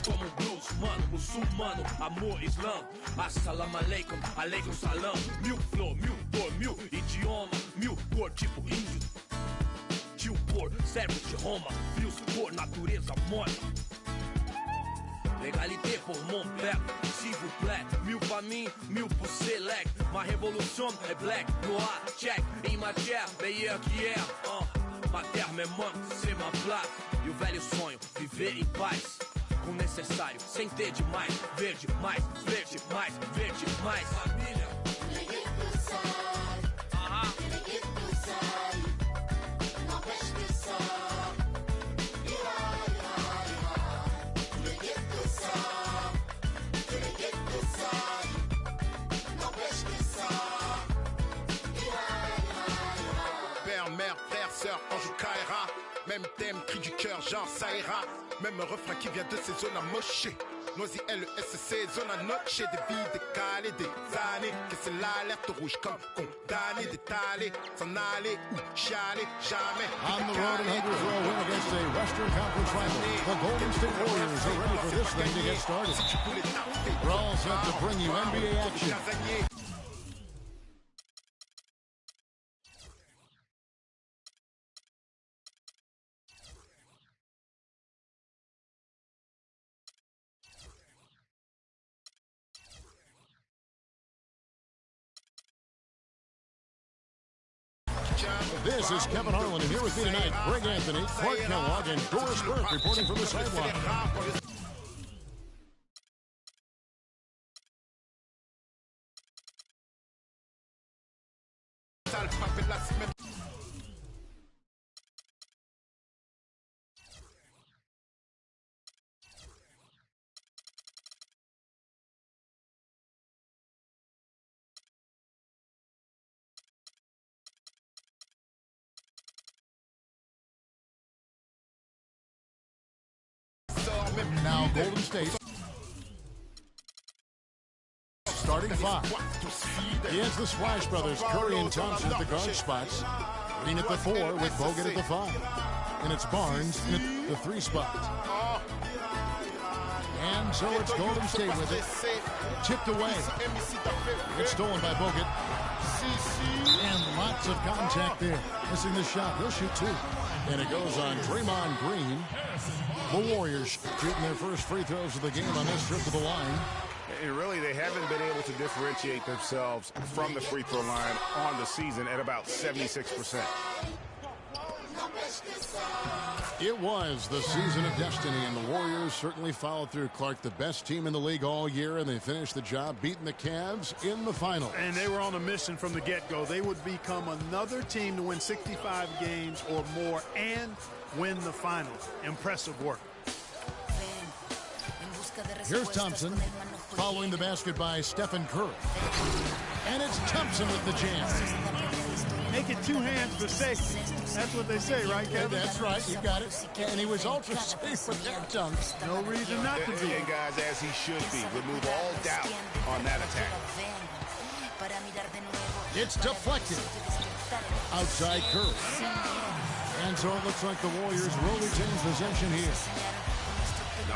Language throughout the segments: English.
como blues, mano, muçulmano, amor, islã. Assalamu alaikum, alaikum salam. Mil flor, mil cor, mil idioma, mil cor, tipo índio. Tio por, servos de Roma, fios por natureza morta. L'égalité pour mon peuple, s'il vous plaît. Mil pra mim, mil pro select. Ma révolution est black, noir, check. Em matière, meilleur qu'hier. Ma terre me manque, c'est ma plaque. E o velho sonho, viver em paz. Com o necessário, sem ter demais. Verde, mais, verde, mais, verde, mais. Família. Ange Kaira, même thème, cri du cœur, genre ça ira. Même refrain qui vient de ces zones amochées. Noisy LESC, zone à noche, des vies décalées, des années. Que c'est l'alerte rouge comme condamné, d'étaler, s'en aller ou chialer, jamais. On the road in Hunters Row win against a Western Conference rival. The Golden State Warriors are ready for this thing to get started. We're all set to bring you NBA action. This is Kevin Harlan, and here with me tonight, Greg Anthony, Clark Kellogg, and Doris Burke reporting from the sideline. Now Golden State starting five. It's the Splash Brothers, Curry and Thompson at the guard spots. Green at the 4 with Bogut at the 5. And it's Barnes at the 3 spot. And so it's Golden State with it. Tipped away. It's stolen by Bogut. And lots of contact there. Missing the shot. He'll shoot 2. And it goes on Draymond Green. The Warriors shooting their first free throws of the game on this trip to the line. And really, they haven't been able to differentiate themselves from the free throw line on the season at about 76%. It was the season of destiny, and the Warriors certainly followed through. Clark, the best team in the league all year, and they finished the job beating the Cavs in the finals. And they were on a mission from the get-go. They would become another team to win 65 games or more and win the finals. Impressive work. Here's Thompson, following the basket by Stephen Curry. And it's Thompson with the jam. Make it 2 hands for safety. That's what they say, right, Kevin? Yeah, that's right. You got it. And he was ultra safe with that dunk. No reason not to be. And guys, as he should be. Remove all doubt on that attack. It's deflected. Outside Curry. And so it looks like the Warriors will retain possession here.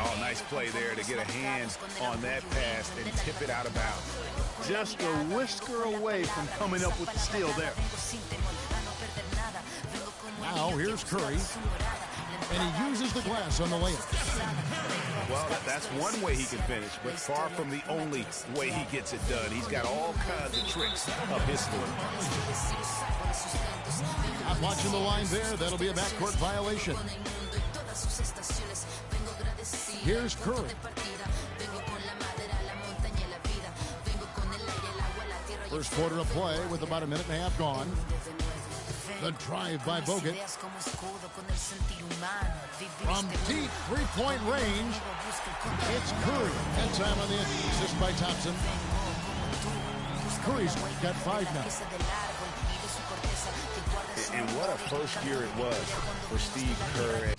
Oh, nice play there to get a hand on that pass and tip it out of bounds. Just a whisker away from coming up with the steal there. Now here's Curry. And he uses the glass on the layup. Well, that's one way he can finish, but far from the only way he gets it done. He's got all kinds of tricks up his sleeve. Not watching the line there. That'll be a backcourt violation. Here's Curry. First quarter of play with about a minute and a half gone. The drive by Bogut. From deep three-point range, it's Curry. That time on the assist by Thompson. Curry's got 5 now. And what a first year it was for Steve Kerr.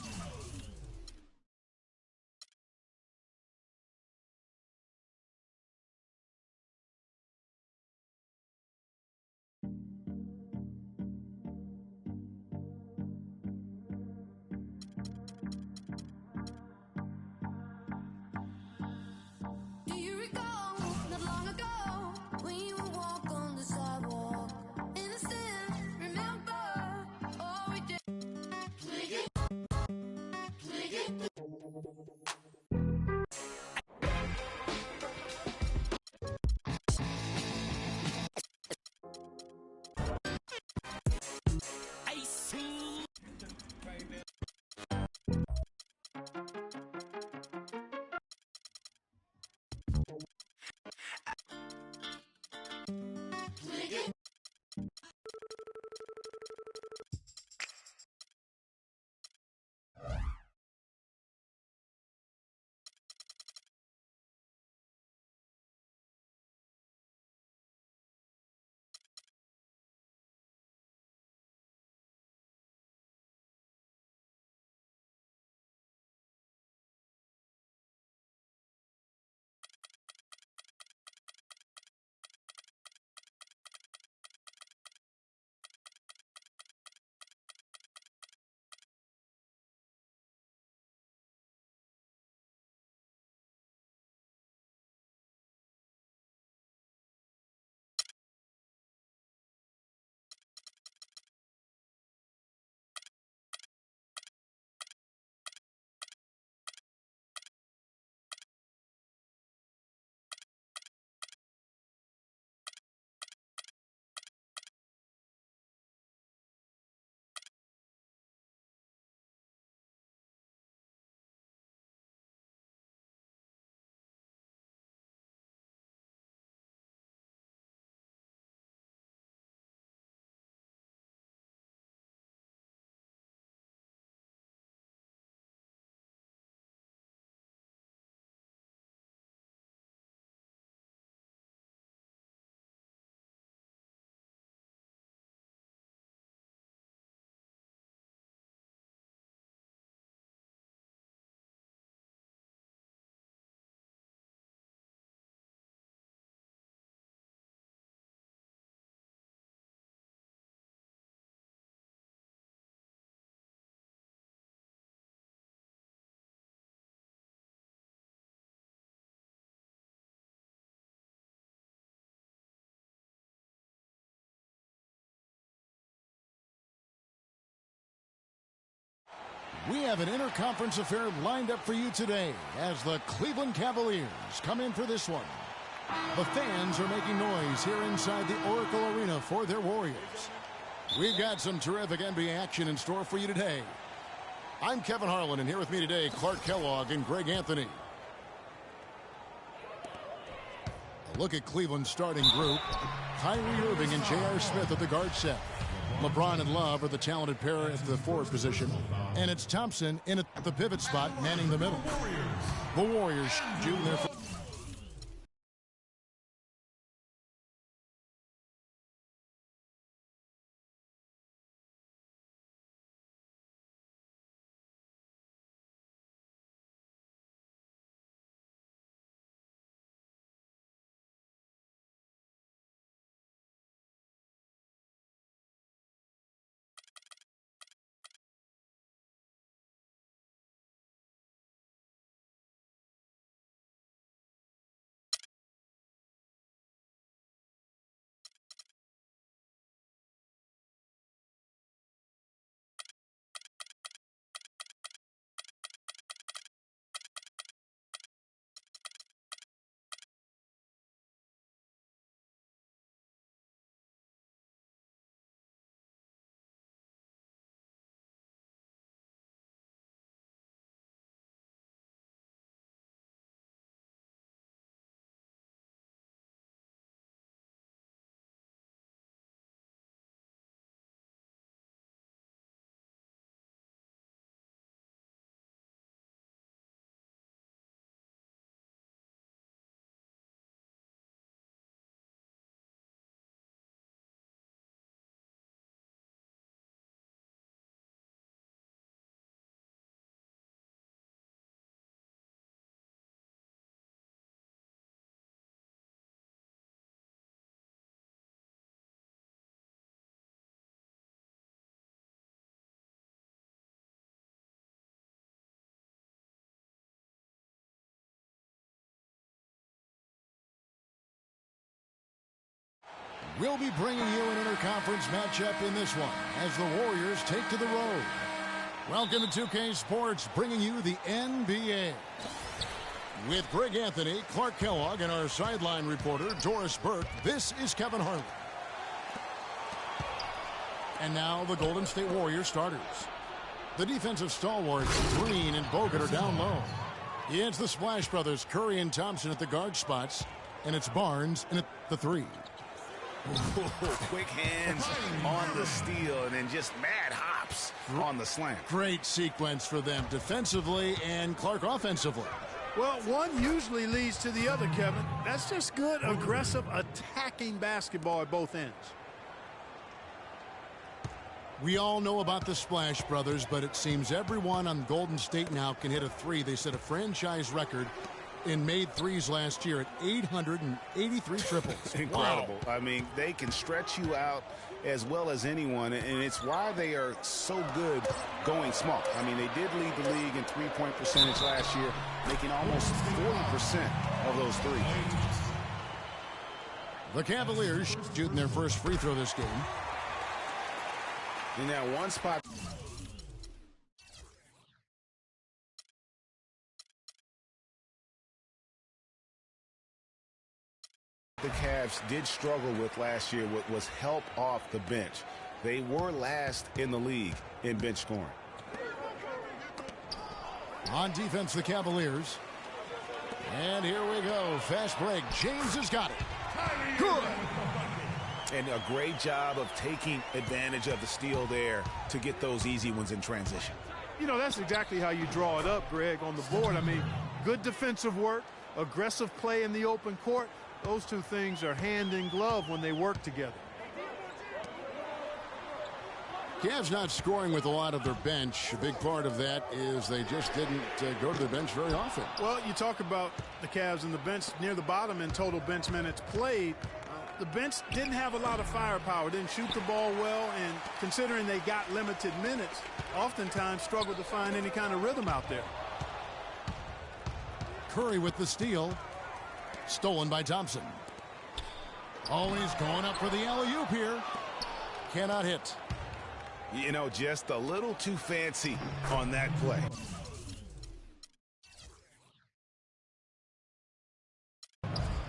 We have an interconference affair lined up for you today as the Cleveland Cavaliers come in for this one. The fans are making noise here inside the Oracle Arena for their Warriors. We've got some terrific NBA action in store for you today. I'm Kevin Harlan, and here with me today, Clark Kellogg and Greg Anthony. A look at Cleveland's starting group. Kyrie Irving and J.R. Smith at the guard set. LeBron and Love are the talented pair at the forward position. And it's Thompson in at the pivot spot, manning the middle. The Warriors shooting their... We'll be bringing you an interconference matchup in this one as the Warriors take to the road. Welcome to 2K Sports, bringing you the NBA. With Greg Anthony, Clark Kellogg, and our sideline reporter, Doris Burke, this is Kevin Harlan. And now the Golden State Warriors starters. The defensive stalwarts, Green and Bogut, are down low. It's the Splash Brothers, Curry and Thompson at the guard spots, and it's Barnes and at the three. Quick hands on the steal and then just mad hops on the slam. Great sequence for them defensively and Clark offensively. Well, one usually leads to the other, Kevin. That's just good, aggressive, attacking basketball at both ends. We all know about the Splash Brothers, but it seems everyone on Golden State now can hit a three. They set a franchise record in made threes last year at 883 triples. Incredible. Wow. I mean, they can stretch you out as well as anyone, and it's why they are so good going small. I mean, they did lead the league in three-point percentage last year, making almost 40% of those threes. The Cavaliers shooting their first free throw this game. In that one spot... the Cavs did struggle with last year was help off the bench. They were last in the league in bench scoring. On defense, the Cavaliers. And here we go. Fast break. James has got it. Good. And a great job of taking advantage of the steal there to get those easy ones in transition. You know, that's exactly how you draw it up, Greg, on the board. I mean, good defensive work, aggressive play in the open court. Those two things are hand in glove when they work together. Cavs not scoring with a lot of their bench. A big part of that is they just didn't go to the bench very often. Well, you talk about the Cavs and the bench near the bottom in total bench minutes played. The bench didn't have a lot of firepower, didn't shoot the ball well, and considering they got limited minutes, oftentimes struggled to find any kind of rhythm out there. Curry with the steal. Stolen by Thompson. Oh, he's going up for the alley-oop here. Cannot hit. You know, just a little too fancy on that play.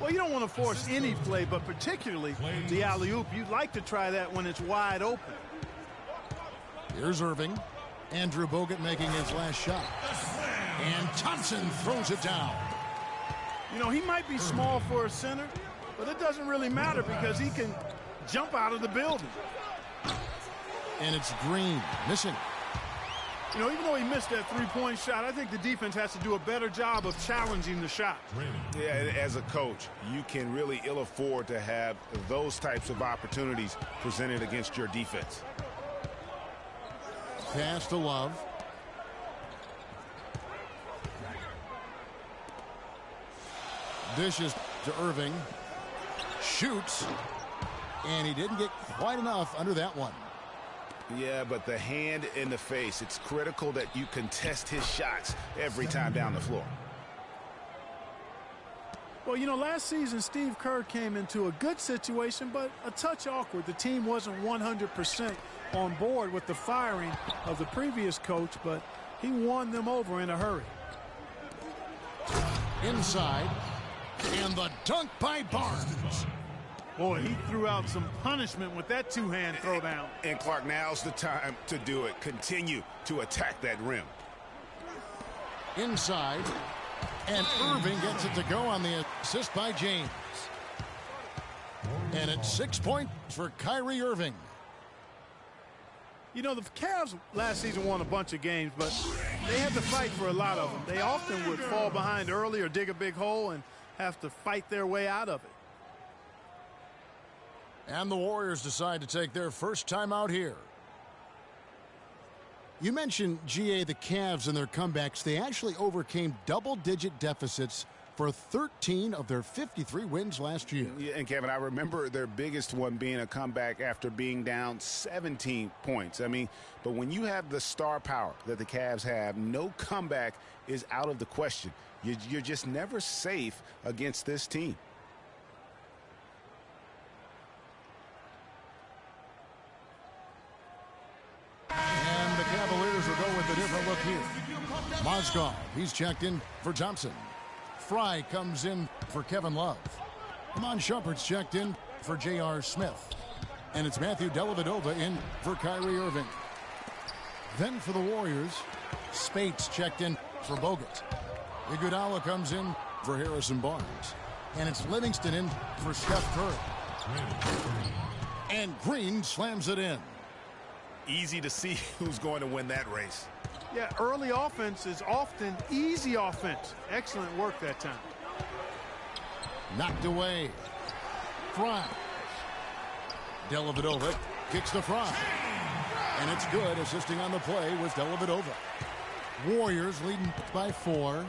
Well, you don't want to force any play, but particularly the alley-oop. You'd like to try that when it's wide open. Here's Irving. Andrew Bogut making his last shot. And Thompson throws it down. You know, he might be small for a center, but it doesn't really matter because he can jump out of the building. And it's Green missing. You know, even though he missed that three-point shot, I think the defense has to do a better job of challenging the shot. Yeah, as a coach, you can really ill afford to have those types of opportunities presented against your defense. Pass to Love. Dishes to Irving. Shoots. And he didn't get quite enough under that one. Yeah, but the hand in the face, it's critical that you contest his shots every time down the floor. Well, you know, last season Steve Kerr came into a good situation, but a touch awkward. The team wasn't 100% on board with the firing of the previous coach, but he won them over in a hurry. Inside, and the dunk by Barnes. Boy, he threw out some punishment with that two-hand throwdown. And Clark, now's the time to do it. Continue to attack that rim. Inside, and Irving gets it to go on the assist by James. And it's 6 points for Kyrie Irving. You know, the Cavs last season won a bunch of games, but they had to fight for a lot of them. They often would fall behind early or dig a big hole and have to fight their way out of it. And the Warriors decide to take their first time out here. You mentioned, GA, the Cavs and their comebacks. They actually overcame double-digit deficits for 13 of their 53 wins last year. Yeah, and Kevin, I remember their biggest one being a comeback after being down 17 points. I mean, but when you have the star power that the Cavs have, no comeback is out of the question. You're just never safe against this team. And the Cavaliers will go with a different look here. Mozgov, he's checked in for Thompson. Fry comes in for Kevin Love. Amon Shumpert's checked in for J.R. Smith. And it's Matthew Dellavedova in for Kyrie Irving. Then for the Warriors, Spates checked in for Bogut. Iguodala comes in for Harrison Barnes. And it's Livingston in for Steph Curry. And Green slams it in. Easy to see who's going to win that race. Yeah, early offense is often easy offense. Excellent work that time. Knocked away. Fry. Dellavedova kicks to Fry. And it's good. Assisting on the play was Dellavedova. Warriors leading by 4.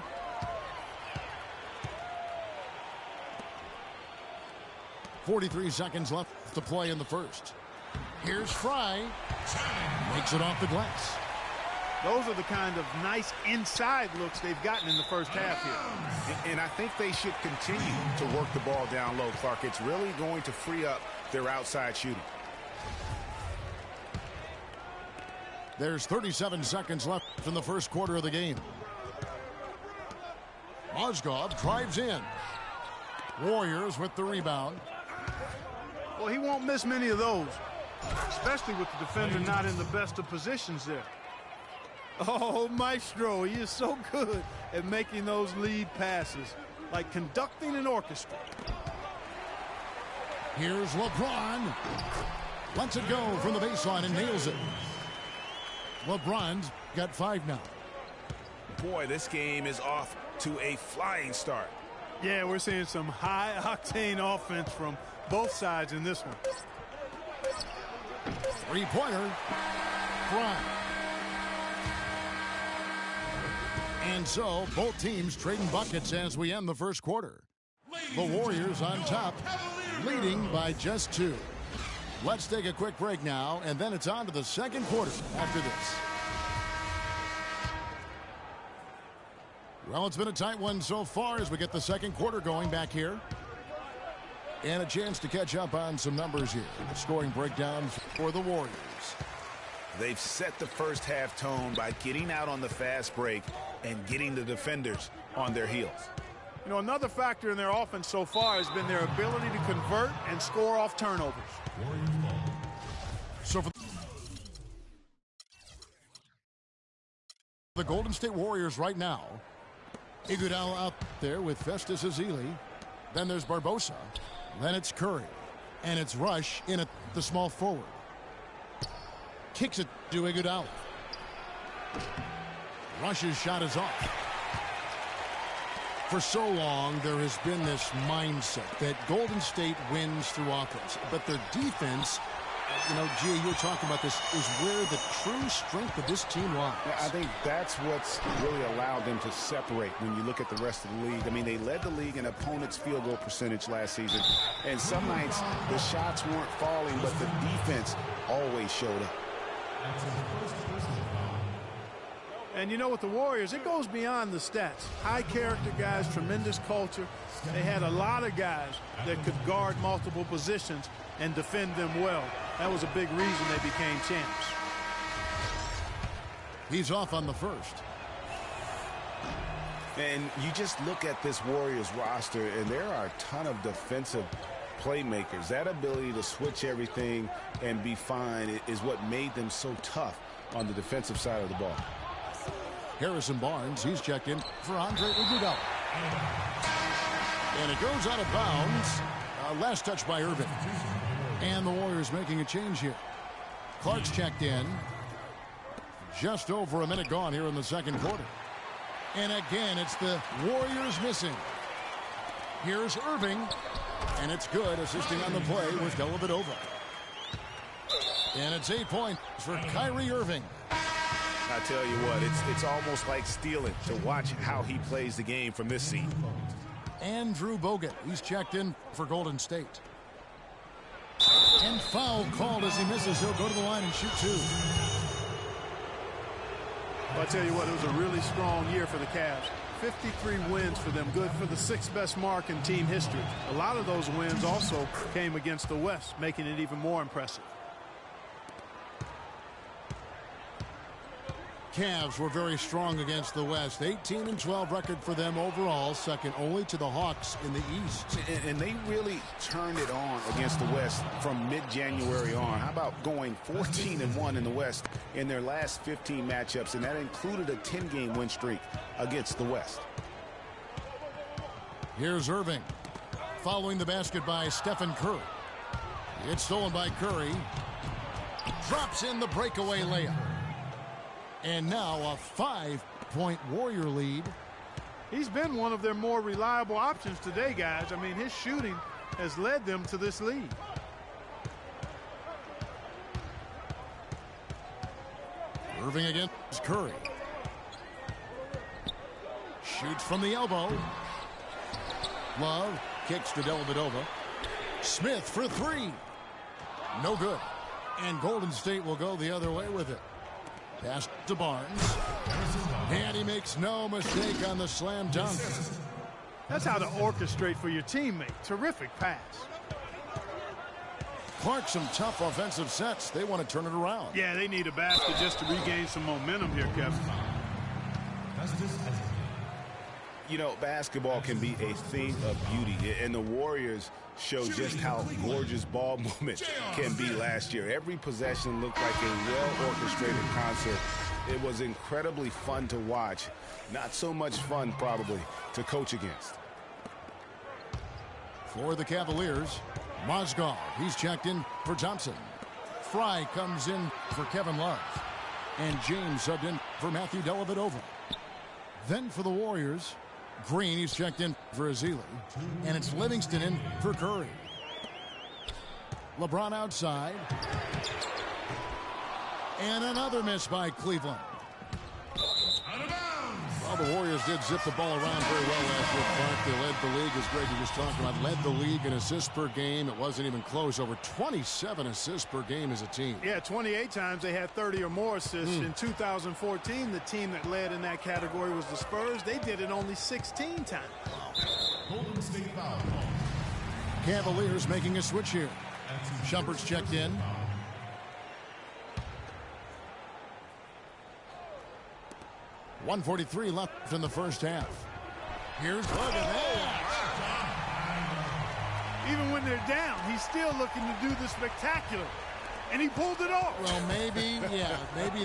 .43 seconds left to play in the first. Here's Fry. Makes it off the glass. Those are the kind of nice inside looks they've gotten in the first half here. And I think they should continue to work the ball down low, Clark. It's really going to free up their outside shooting. There's 37 seconds left in the first quarter of the game. Mozgov drives in. Warriors with the rebound. Well, he won't miss many of those, especially with the defender not in the best of positions there. Oh, Maestro, he is so good at making those lead passes, like conducting an orchestra. Here's LeBron. Lets it go from the baseline and nails it. LeBron's got 5 now. Boy, this game is off to a flying start. Yeah, we're seeing some high-octane offense from both sides in this one. Three-pointer. Fry. And so, both teams trading buckets as we end the first quarter. The Warriors on top, leading by just 2. Let's take a quick break now, and then it's on to the second quarter after this. Well, it's been a tight one so far as we get the second quarter going back here. And a chance to catch up on some numbers here. The scoring breakdown for the Warriors. They've set the first half tone by getting out on the fast break and getting the defenders on their heels. You know, another factor in their offense so far has been their ability to convert and score off turnovers. So for the Golden State Warriors right now, Iguodala out there with Festus Ezeli. Then there's Barbosa. Then it's Curry. And it's Rush in at the small forward. Kicks it to Iguodala. Rush's shot is off. For so long, there has been this mindset that Golden State wins through offense. But their defense, you know, Gia, you were talking about this, is where the true strength of this team lies. Yeah, I think that's what's really allowed them to separate when you look at the rest of the league. I mean, they led the league in opponents' field goal percentage last season. And some nights, the shots weren't falling, but the defense always showed up. And you know, with the Warriors, it goes beyond the stats. High character guys, tremendous culture. They had a lot of guys that could guard multiple positions and defend them well. That was a big reason they became champs. He's off on the first. And you just look at this Warriors roster, and there are a ton of defensive playmakers. That ability to switch everything and be fine is what made them so tough on the defensive side of the ball. Harrison Barnes, he's checked in for Andre Iguodala. And it goes out of bounds. Last touch by Irving. And the Warriors making a change here. Clark's checked in. Just over a minute gone here in the second quarter. And again, it's the Warriors missing. Here's Irving. And it's good. Assisting on the play was Dellavedova. And it's 8 points for Kyrie Irving. I tell you what, it's almost like stealing to watch how he plays the game from this seat. Andrew Bogut, he's checked in for Golden State. And foul called as he misses. He'll go to the line and shoot two. I'll tell you what, it was a really strong year for the Cavs. 53 wins for them, good for the sixth best mark in team history. A lot of those wins also came against the West, making it even more impressive. Cavs were very strong against the West. 18-12 record for them overall, second only to the Hawks in the East. And they really turned it on against the West from mid-January on. How about going 14-1 in the West in their last 15 matchups, and that included a 10-game win streak against the West. Here's Irving, following the basket by Stephen Curry. It's stolen by Curry. Drops in the breakaway layup. And now a 5-point Warrior lead. He's been one of their more reliable options today, guys. I mean, his shooting has led them to this lead. Irving against Curry. Shoots from the elbow. Love kicks to Dellavedova. Smith for three. No good. And Golden State will go the other way with it. Pass to Barnes. And he makes no mistake on the slam dunk. That's how to orchestrate for your teammate. Terrific pass. Clark, some tough offensive sets. They want to turn it around. Yeah, they need a basket just to regain some momentum here, Kevin. You know, basketball can be a thing of beauty, and the Warriors show just how gorgeous ball movement can be last year. Every possession looked like a well-orchestrated concert. It was incredibly fun to watch. Not so much fun, probably, to coach against. For the Cavaliers, Mozgov, he's checked in for Thompson. Fry comes in for Kevin Love. And James subbed in for Matthew Dellavedova. Then for the Warriors, Green, he's checked in for Ezeli. And it's Livingston in for Curry. LeBron outside. And another miss by Cleveland. Well, the Warriors did zip the ball around very well last year, Clark. They led the league, as Greg was just talking about, led the league in assists per game. It wasn't even close. Over 27 assists per game as a team. Yeah, 28 times they had 30 or more assists. In 2014, the team that led in that category was the Spurs. They did it only 16 times. Golden State foul. Cavaliers making a switch here. Shumpert's checked in. 1:43 left in the first half. Here's look at that. Even when they're down, he's still looking to do the spectacular. And he pulled it off. Well, maybe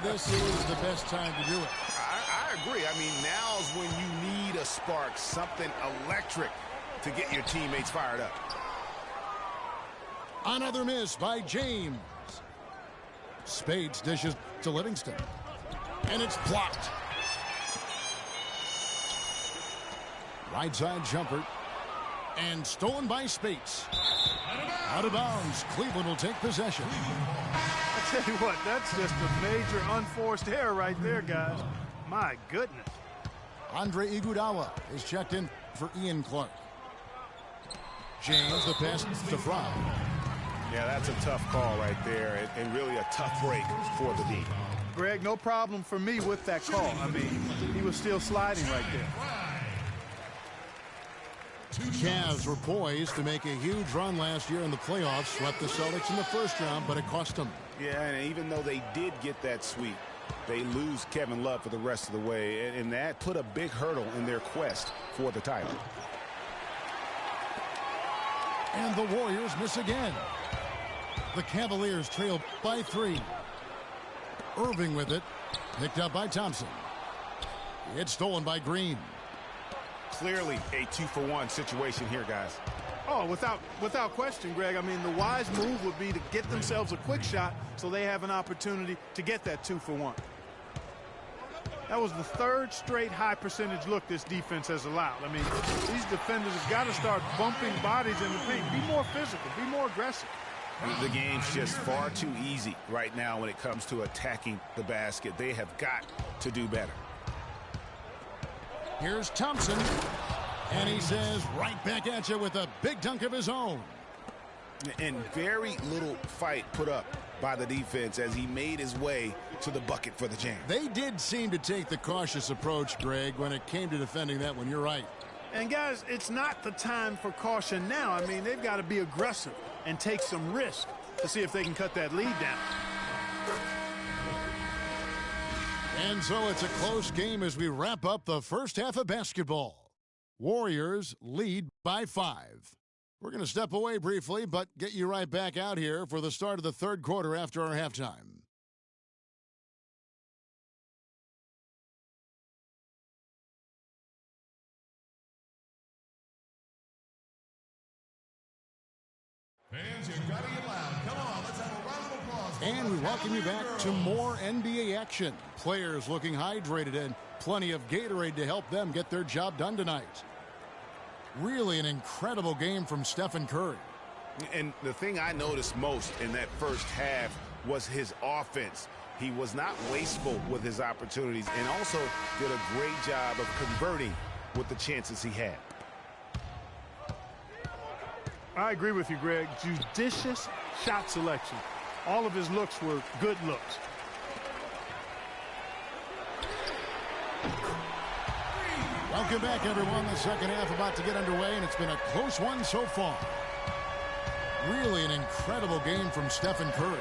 this is the best time to do it. I agree. I mean, now's when you need a spark, something electric to get your teammates fired up. Another miss by James. Spades dishes to Livingston. And it's blocked. Right side jumper. And stolen by Spades. Out of bounds. Cleveland will take possession. I tell you what, that's just a major unforced error right there, guys. My goodness. Andre Iguodala is checked in for Ian Clark. James, the pass to Fry. Yeah, that's a tough call right there, and really a tough break for the D. Greg, no problem for me with that call. I mean, he was still sliding right there. Cavs were poised to make a huge run last year in the playoffs. Swept the Celtics in the first round, but it cost them. Yeah, and even though they did get that sweep, they lose Kevin Love for the rest of the way, and that put a big hurdle in their quest for the title. And the Warriors miss again. The Cavaliers trail by 3. Irving with it. Picked up by Thompson. It's stolen by Green. Clearly a 2-for-1 situation here, guys. Oh, without question, Greg. I mean, the wise move would be to get themselves a quick shot so they have an opportunity to get that 2-for-1. That was the third straight high percentage look this defense has allowed. I mean, these defenders have got to start bumping bodies in the paint. Be more physical. Be more aggressive. The game's just far too easy right now when it comes to attacking the basket. They have got to do better. Here's Thompson. And he says right back at you with a big dunk of his own. And very little fight put up by the defense as he made his way to the bucket for the jam. They did seem to take the cautious approach, Greg, when it came to defending that one. You're right. And, guys, it's not the time for caution now. I mean, they've got to be aggressive and take some risk to see if they can cut that lead down. And so it's a close game as we wrap up the first half of basketball. Warriors lead by 5. We're going to step away briefly, but get you right back out here for the start of the third quarter after our halftime. Fans, you gotta get loud. Come on, let's have a round of applause. And we welcome you back to more NBA action. Players looking hydrated and plenty of Gatorade to help them get their job done tonight. Really an incredible game from Stephen Curry. And the thing I noticed most in that first half was his offense. He was not wasteful with his opportunities and also did a great job of converting with the chances he had. I agree with you, Greg. Judicious shot selection. All of his looks were good looks. Welcome back, everyone. The second half about to get underway, and it's been a close one so far. Really an incredible game from Stephen Curry.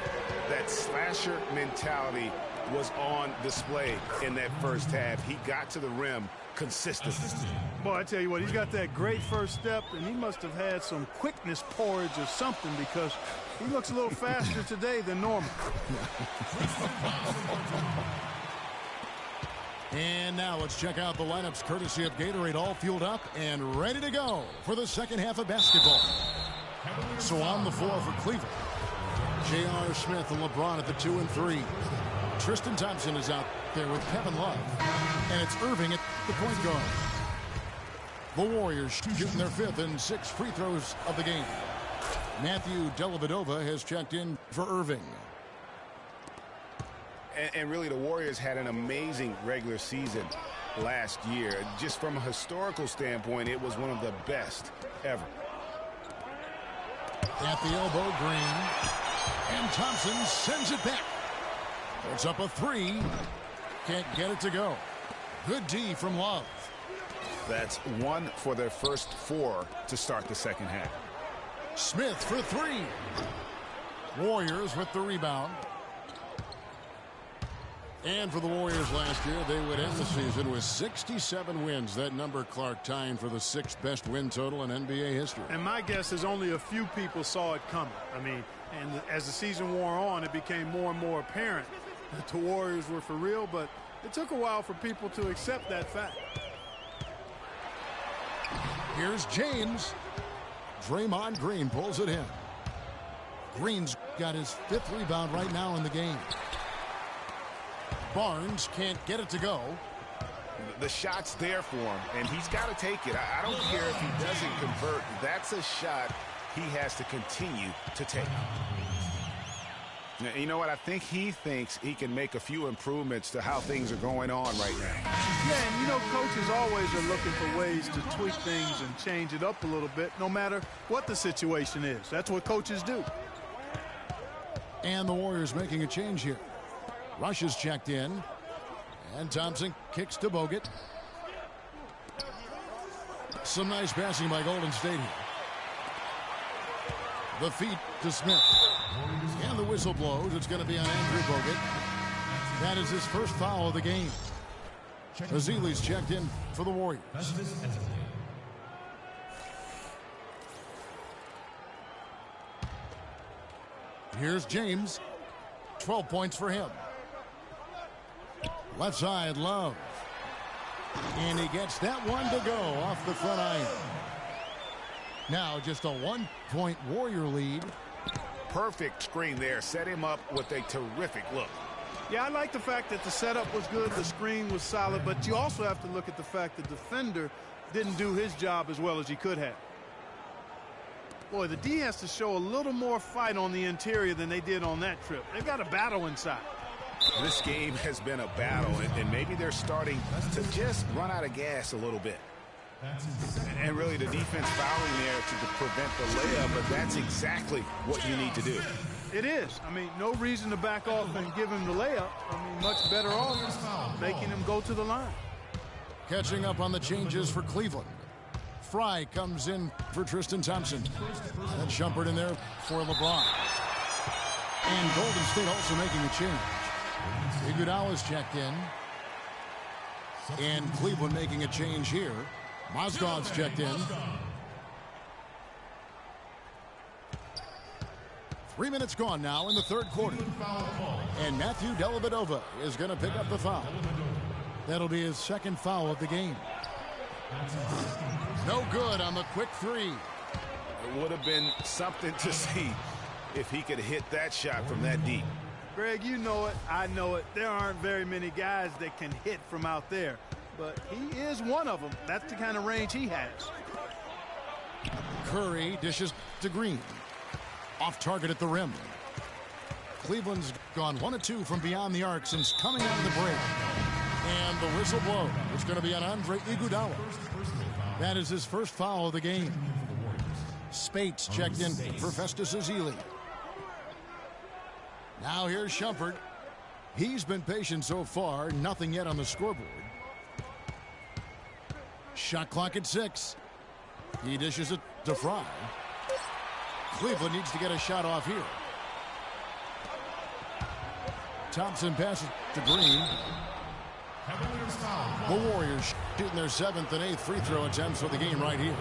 That slasher mentality was on display in that first half. He got to the rim consistently. Boy, I tell you what, he's got that great first step, and he must have had some quickness porridge or something because he looks a little faster today than normal. And now let's check out the lineups courtesy of Gatorade, all fueled up and ready to go for the second half of basketball. So on the floor for Cleveland, J.R. Smith and LeBron at the 2 and 3. Tristan Thompson is out there with Kevin Love. And it's Irving at the point guard. The Warriors shooting their 5th and 6th free throws of the game. Matthew Dellavedova has checked in for Irving. And really, the Warriors had an amazing regular season last year. Just from a historical standpoint, it was one of the best ever. At the elbow, Green. And Thompson sends it back. Puts up a 3. Can't get it to go. Good D from Love. That's 1 for their first 4 to start the second half. Smith for 3. Warriors with the rebound. And for the Warriors last year, they would end the season with 67 wins. That number, Clark, tying for the 6th best win total in NBA history. And my guess is only a few people saw it coming. I mean, and as the season wore on, it became more and more apparent that the Warriors were for real, but it took a while for people to accept that fact. Here's James. Draymond Green pulls it in. Green's got his 5th rebound right now in the game. Barnes can't get it to go. The shot's there for him, and he's got to take it. I don't care if he doesn't convert. That's a shot he has to continue to take. You know what? I think he thinks he can make a few improvements to how things are going on right now. Yeah, and you know, coaches always are looking for ways to tweak things and change it up a little bit, no matter what the situation is. That's what coaches do. And the Warriors making a change here. Rush is checked in. And Thompson kicks to Bogut. Some nice passing by Golden State here. The feed to Smith. And the whistle blows. It's going to be on Andrew Bogut. That is his first foul of the game. Ezeli's checked in for the Warriors. Here's James. 12 points for him. Left side, Love. And he gets that one to go off the front iron. Now just a 1-point Warrior lead. Perfect screen there. Set him up with a terrific look. Yeah, I like the fact that the setup was good, the screen was solid, but you also have to look at the fact the defender didn't do his job as well as he could have. Boy, the D has to show a little more fight on the interior than they did on that trip. They've got a battle inside. This game has been a battle, and maybe they're starting to just run out of gas a little bit. And really, the defense fouling there to prevent the layup, but that's exactly what you need to do. It is. I mean, no reason to back off and give him the layup. I mean, much better off making him go to the line. Catching up on the changes for Cleveland. Fry comes in for Tristan Thompson. And Shumpert in there for LeBron. And Golden State also making a change. Iguodala's checked in. And Cleveland making a change here. Mozgov's checked in. 3 minutes gone now in the third quarter. And Matthew Dellavedova is going to pick up the foul. That'll be his 2nd foul of the game. No good on the quick three. It would have been something to see if he could hit that shot from that deep. Greg, you know it. I know it. There aren't very many guys that can hit from out there. But he is one of them. That's the kind of range he has. Curry dishes to Green. Off target at the rim. Cleveland's gone 1 of 2 from beyond the arc since coming out of the break. And the whistle blows. It's going to be on Andre Iguodala. That is his first foul of the game. Spates checked in for Festus Ezeli. Now here's Shumpert. He's been patient so far. Nothing yet on the scoreboard. Shot clock at 6. He dishes it to Fry. Cleveland needs to get a shot off here. Thompson passes to Green. The Warriors shooting their 7th and 8th free throw attempts for the game right here.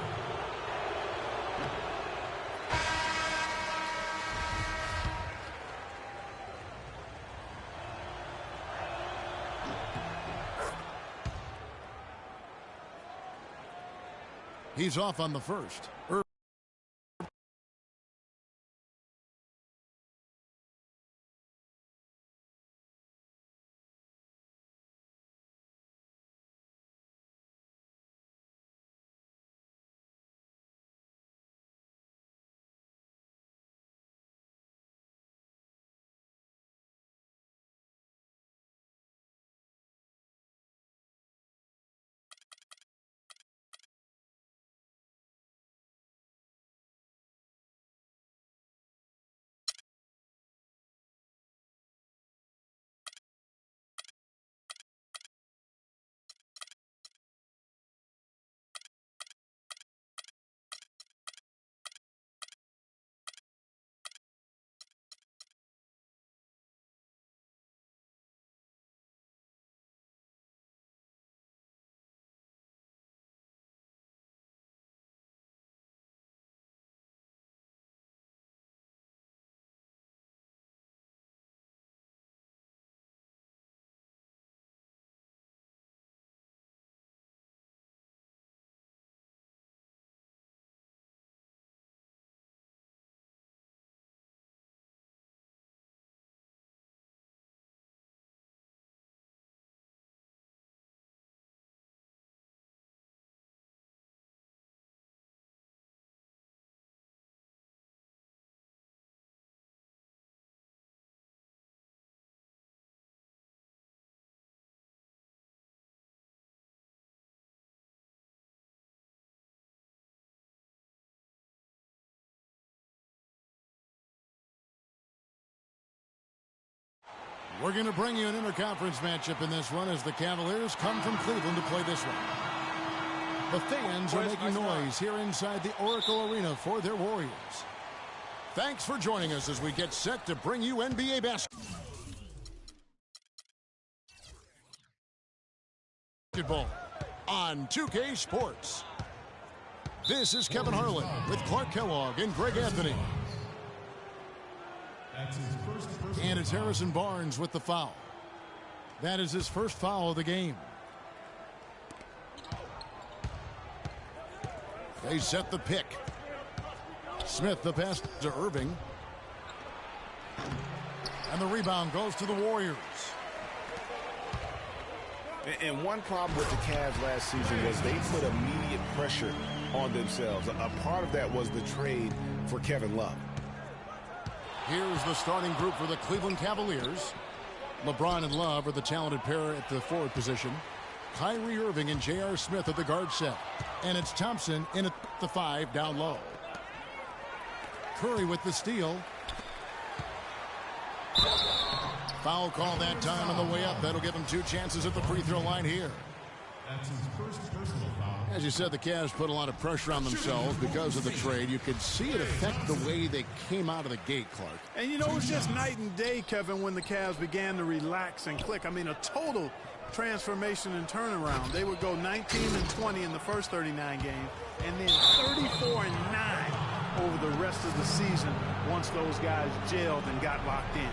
He's off on the first. We're going to bring you an interconference matchup in this one as the Cavaliers come from Cleveland to play this one. The fans are making noise here inside the Oracle Arena for their Warriors. Thanks for joining us as we get set to bring you NBA basketball on 2K Sports. This is Kevin Harlan with Clark Kellogg and Greg Anthony. And it's Harrison Barnes with the foul. That is his first foul of the game. They set the pick. Smith the pass to Irving. And the rebound goes to the Warriors. And one problem with the Cavs last season was they put immediate pressure on themselves. A part of that was the trade for Kevin Love. Here's the starting group for the Cleveland Cavaliers. LeBron and Love are the talented pair at the forward position. Kyrie Irving and J.R. Smith at the guard set. And it's Thompson in at the 5 down low. Curry with the steal. Foul call that time on the way up. That'll give him 2 chances at the free throw line here. That's his first personal foul. As you said, the Cavs put a lot of pressure on themselves because of the trade. You could see it affect the way they came out of the gate, Clark. And, you know, it was just night and day, Kevin, when the Cavs began to relax and click. I mean, a total transformation and turnaround. They would go 19-20 in the first 39 games and then 34-9 over the rest of the season once those guys gelled and got locked in.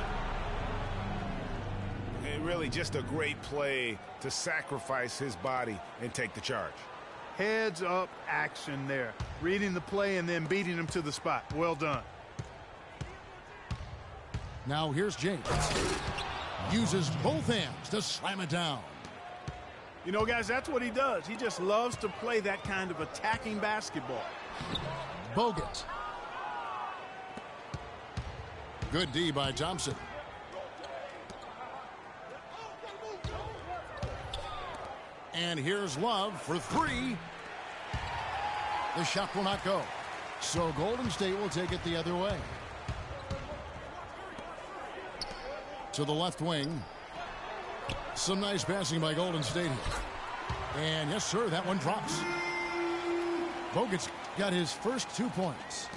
And really just a great play to sacrifice his body and take the charge. Heads up action there. Reading the play and then beating him to the spot. Well done. Now here's James. Uses both hands to slam it down. You know, guys, that's what he does. He just loves to play that kind of attacking basketball. Bogut. Good D by Thompson. And here's Love for 3. The shot will not go. So Golden State will take it the other way. To the left wing. Some nice passing by Golden State here. And yes, sir, that one drops. Bogut's got his first 2 points.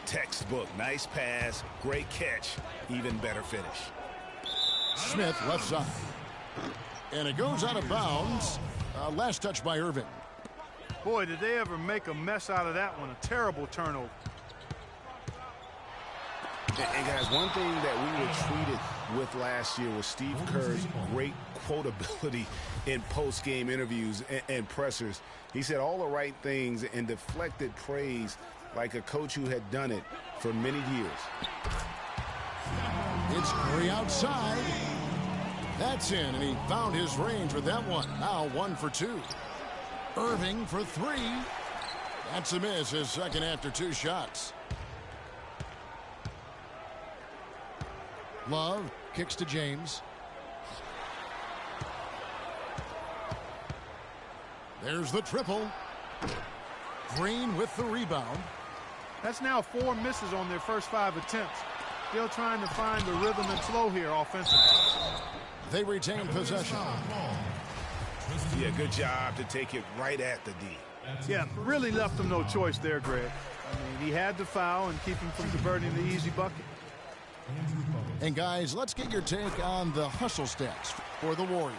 Textbook. Nice pass. Great catch. Even better finish. Smith left side. And it goes out of bounds. Last touch by Irving. Boy, did they ever make a mess out of that one. A terrible turnover. And guys, one thing that we were treated with last year was Steve Kerr's great quotability in post-game interviews and pressers. He said all the right things and deflected praise like a coach who had done it for many years. It's Curry outside. That's in, and he found his range with that one. Now 1 for 2. Irving for 3. That's a miss, his second after 2 shots. Love kicks to James. There's the triple. Green with the rebound. That's now 4 misses on their first 5 attempts. Still trying to find the rhythm and flow here offensively. They retain possession. Yeah, good job to take it right at the D. Yeah, really left him no choice there, Greg. I mean, he had to foul and keep him from converting the easy bucket. And guys, let's get your take on the hustle stats for the Warriors.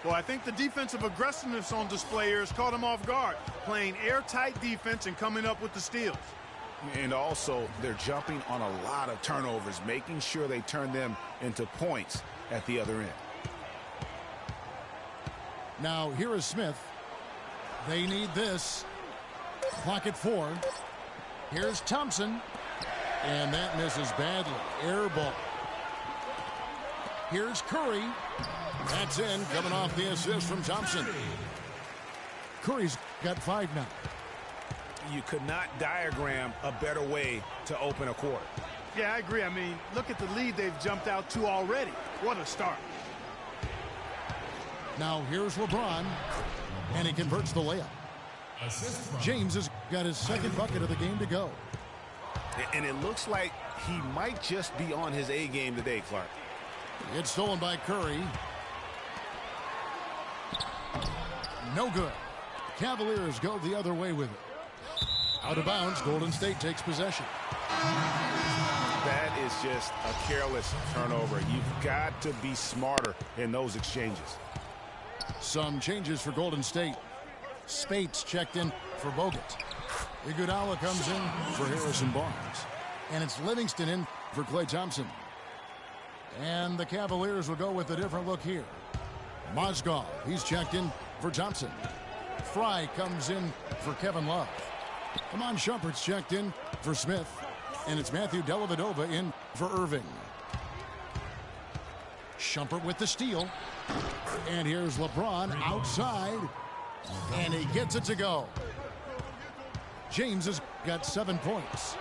Well, I think the defensive aggressiveness on display here has caught him off guard, playing airtight defense and coming up with the steals. And also, they're jumping on a lot of turnovers, making sure they turn them into points at the other end. Now, here is Smith. They need this. Clock at 4. Here's Thompson. And that misses badly. Air ball. Here's Curry. That's in, coming off the assist from Thompson. Curry's got 5 now. You could not diagram a better way to open a quarter. Yeah, I agree. I mean, look at the lead they've jumped out to already. What a start. Now here's LeBron, and he converts the layup. James has got his second bucket of the game to go. And it looks like he might just be on his A game today, Clark. It's stolen by Curry. No good. Cavaliers go the other way with it. Out of bounds, Golden State takes possession. That is just a careless turnover. You've got to be smarter in those exchanges. Some changes for Golden State. Spates checked in for Bogut. Iguodala comes in for Harrison Barnes. And it's Livingston in for Klay Thompson. And the Cavaliers will go with a different look here. Mozgov, he's checked in for Thompson. Fry comes in for Kevin Love. Kamon Shumpert's checked in for Smith. And it's Matthew Dellavedova in for Irving. Shumpert with the steal. And here's LeBron outside. And he gets it to go. James has got 7 points.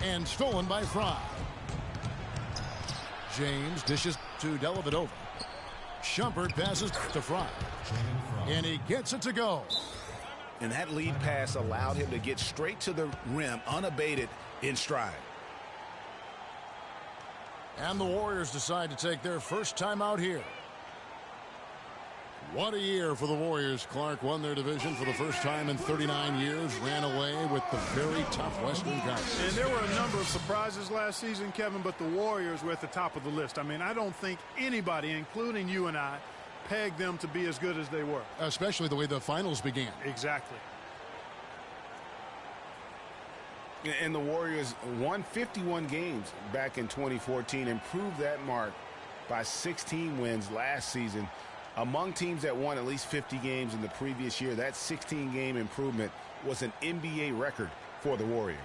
And stolen by Fry. James dishes to Dellavedova. Shumpert passes to Fry. And he gets it to go. And that lead pass allowed him to get straight to the rim unabated in stride. And the Warriors decide to take their first time out here. What a year for the Warriors. Clark won their division for the first time in 39 years, ran away with the very tough Western Conference. And there were a number of surprises last season, Kevin, but the Warriors were at the top of the list. I mean, I don't think anybody, including you and I, pegged them to be as good as they were. Especially the way the finals began. Exactly. And the Warriors won 51 games back in 2014, improved that mark by 16 wins last season. Among teams that won at least 50 games in the previous year, that 16-game improvement was an NBA record for the Warriors.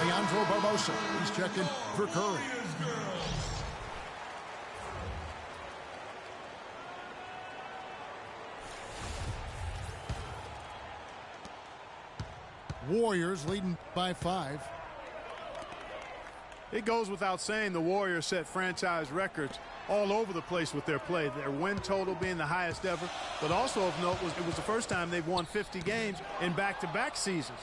Leandro Barbosa, he's checked in for Curry. Warriors leading by 5. It goes without saying the Warriors set franchise records all over the place with their play. Their win total being the highest ever. But also of note, it was the first time they've won 50 games in back-to-back seasons.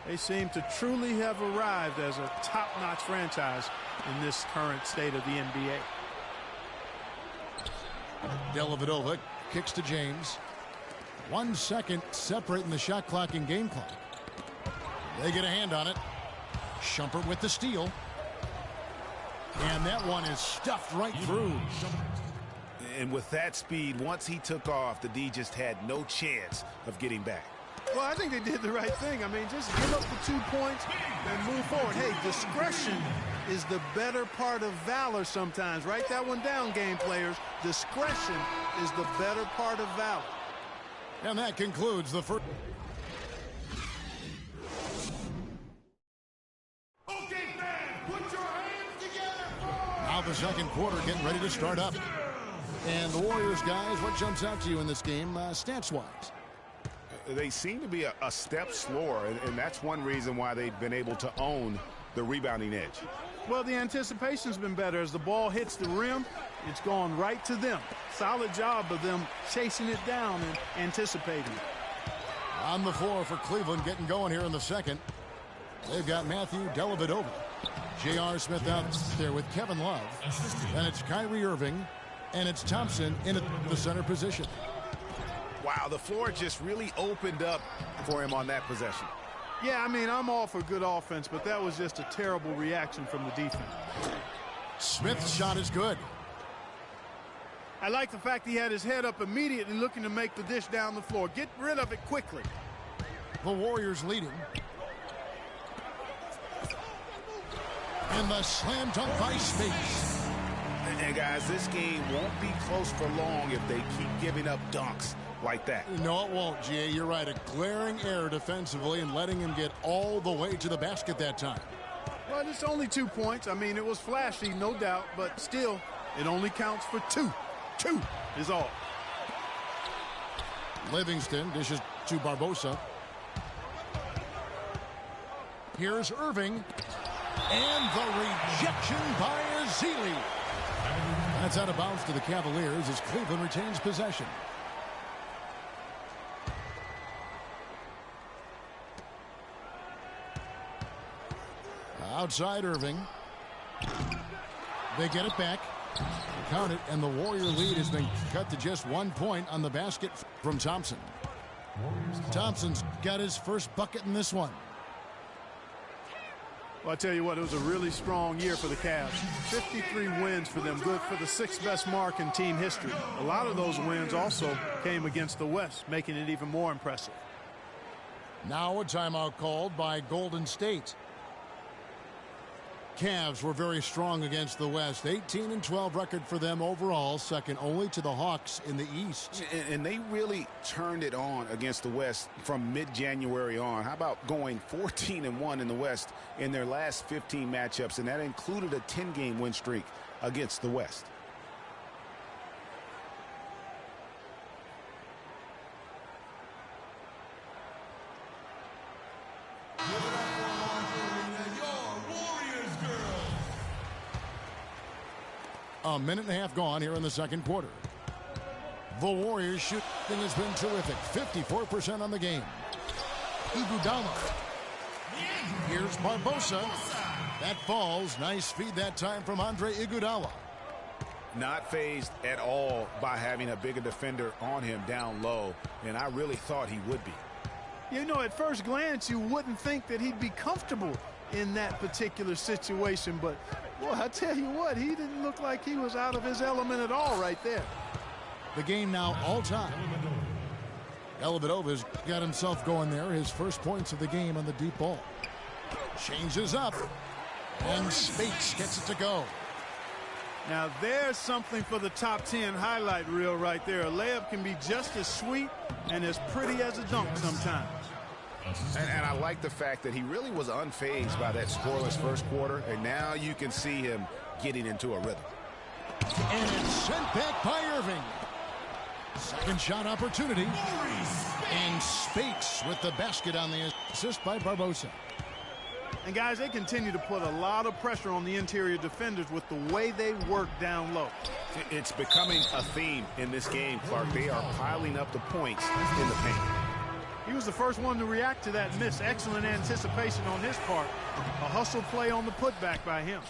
They seem to truly have arrived as a top-notch franchise in this current state of the NBA. Dellavedova kicks to James. 1 second separating the shot clock and game clock. They get a hand on it. Shumpert with the steal. And that one is stuffed right through. And with that speed, once he took off, the D just had no chance of getting back. Well, I think they did the right thing. I mean, just give up the 2 points and move forward. Hey, discretion is the better part of valor sometimes. Write that one down, game players. Discretion is the better part of valor. And that concludes the first. Now the second quarter getting ready to start up. And the Warriors, guys, what jumps out to you in this game stats-wise? They seem to be a step slower, and that's one reason why they've been able to own the rebounding edge. Well, the anticipation's been better. As the ball hits the rim, it's gone right to them. Solid job of them chasing it down and anticipating it. On the floor for Cleveland getting going here in the second. They've got Matthew Dellavedova. J.R. Smith out there with Kevin Love. And it's Kyrie Irving. And it's Thompson in the center position. Wow, the floor just really opened up for him on that possession. Yeah, I mean, I'm all for good offense, but that was just a terrible reaction from the defense. Smith's shot is good. I like the fact he had his head up immediately looking to make the dish down the floor. Get rid of it quickly. The Warriors leading. And the slam dunk by Spates. And guys, this game won't be close for long if they keep giving up dunks like that. No, it won't, G.A. You're right. A glaring error defensively and letting him get all the way to the basket that time. Well, it's only 2 points. I mean, it was flashy, no doubt, but still, it only counts for 2. 2 is all. Livingston dishes to Barbosa. Here's Irving. And the rejection by Ezeli. That's out of bounds to the Cavaliers as Cleveland retains possession. Outside Irving. They get it back. Count it, and the Warrior lead has been cut to just 1 point on the basket from Thompson. Thompson's got his first bucket in this one. Well, I tell you what, it was a really strong year for the Cavs. 53 wins for them, good for the 6th best mark in team history. A lot of those wins also came against the West, making it even more impressive. Now a timeout called by Golden State. Cavs were very strong against the West. 18-12 record for them overall, second only to the Hawks in the East. And they really turned it on against the West from mid-January on. How about going 14-1 in the West in their last 15 matchups, and that included a 10-game win streak against the West. A minute and a half gone here in the second quarter. The Warriors shooting has been terrific. 54% on the game. Iguodala. Here's Barbosa. That falls. Nice feed that time from Andre Iguodala. Not fazed at all by having a bigger defender on him down low, and I really thought he would be. You know, at first glance, you wouldn't think that he'd be comfortable in that particular situation, but boy, I tell you what, he didn't look like he was out of his element at all right there. The game now all time. Dellavedova's got himself going there. His first points of the game on the deep ball. Changes up, and Spates gets it to go. Now there's something for the top 10 highlight reel right there. A layup can be just as sweet and as pretty as a dunk sometimes. And I like the fact that he really was unfazed by that scoreless first quarter, and now you can see him getting into a rhythm. And it's sent back by Irving. Second shot opportunity. And Spates with the basket on the assist by Barbosa. And guys, they continue to put a lot of pressure on the interior defenders with the way they work down low. It's becoming a theme in this game, Clark. They are piling up the points in the paint. He was the first one to react to that miss. Excellent anticipation on his part. A hustle play on the putback by him.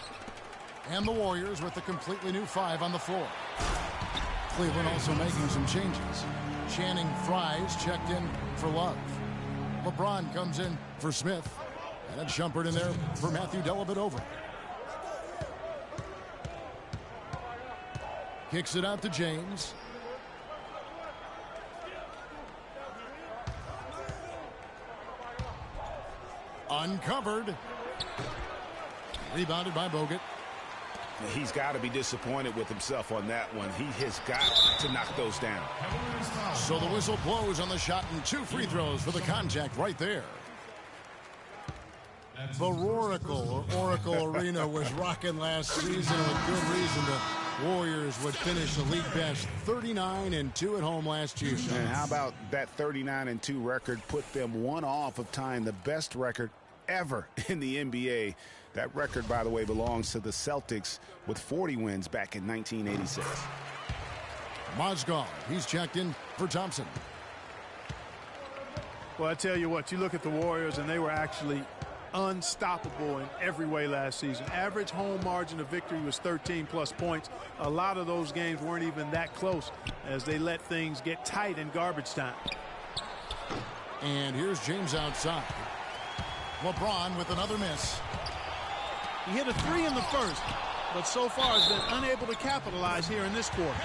And the Warriors with a completely new 5 on the floor. Cleveland also making some changes. Channing Frye's checked in for Love. LeBron comes in for Smith. And a jumper in there for Matthew Dellavedova. Kicks it out to James. Uncovered. Rebounded by Bogut. He's got to be disappointed with himself on that one. He has got to knock those down. So the whistle blows on the shot, and 2 free throws for the contact right there. The Roracle or Oracle Arena was rocking last season with good reason. The Warriors would finish the league best 39-2 at home last year. And how about that 39-2 record put them 1 off of tying the best record ever in the NBA. That record, by the way, belongs to the Celtics with 40 wins back in 1986. Mozgov, he's checked in for Thompson. Well, I tell you what, you look at the Warriors, and they were actually unstoppable in every way last season. Average home margin of victory was 13+ points. A lot of those games weren't even that close as they let things get tight in garbage time. And here's James outside. LeBron with another miss. He hit a 3 in the first, but so far has been unable to capitalize here in this quarter.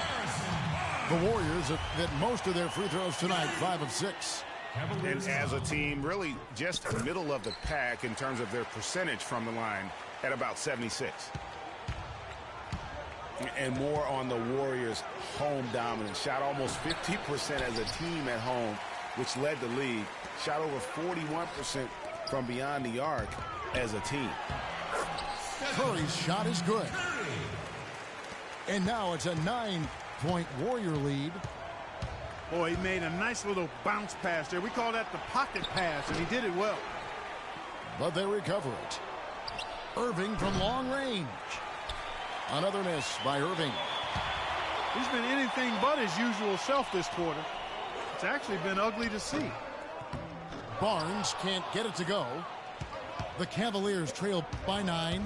The Warriors have hit most of their free throws tonight, 5 of 6. And as a team, really just middle of the pack in terms of their percentage from the line at about 76. And more on the Warriors' home dominance. Shot almost 50% as a team at home, which led the league. Shot over 41% from beyond the arc as a team. Curry's shot is good. And now it's a 9-point Warrior lead. Boy, he made a nice little bounce pass there. We call that the pocket pass, and he did it well. But they recover it. Irving from long range. Another miss by Irving. He's been anything but his usual self this quarter. It's actually been ugly to see. Barnes can't get it to go. The Cavaliers trail by 9.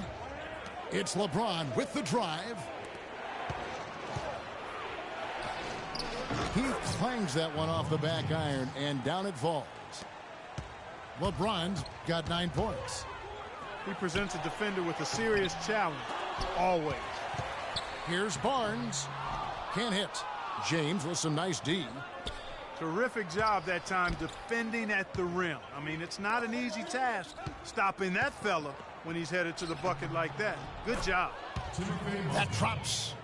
It's LeBron with the drive. He clangs that one off the back iron, and down it falls. LeBron's got 9 points. He presents a defender with a serious challenge, always. Here's Barnes. Can't hit. James with some nice D. Terrific job that time defending at the rim. I mean, it's not an easy task stopping that fella when he's headed to the bucket like that. Good job. That drops.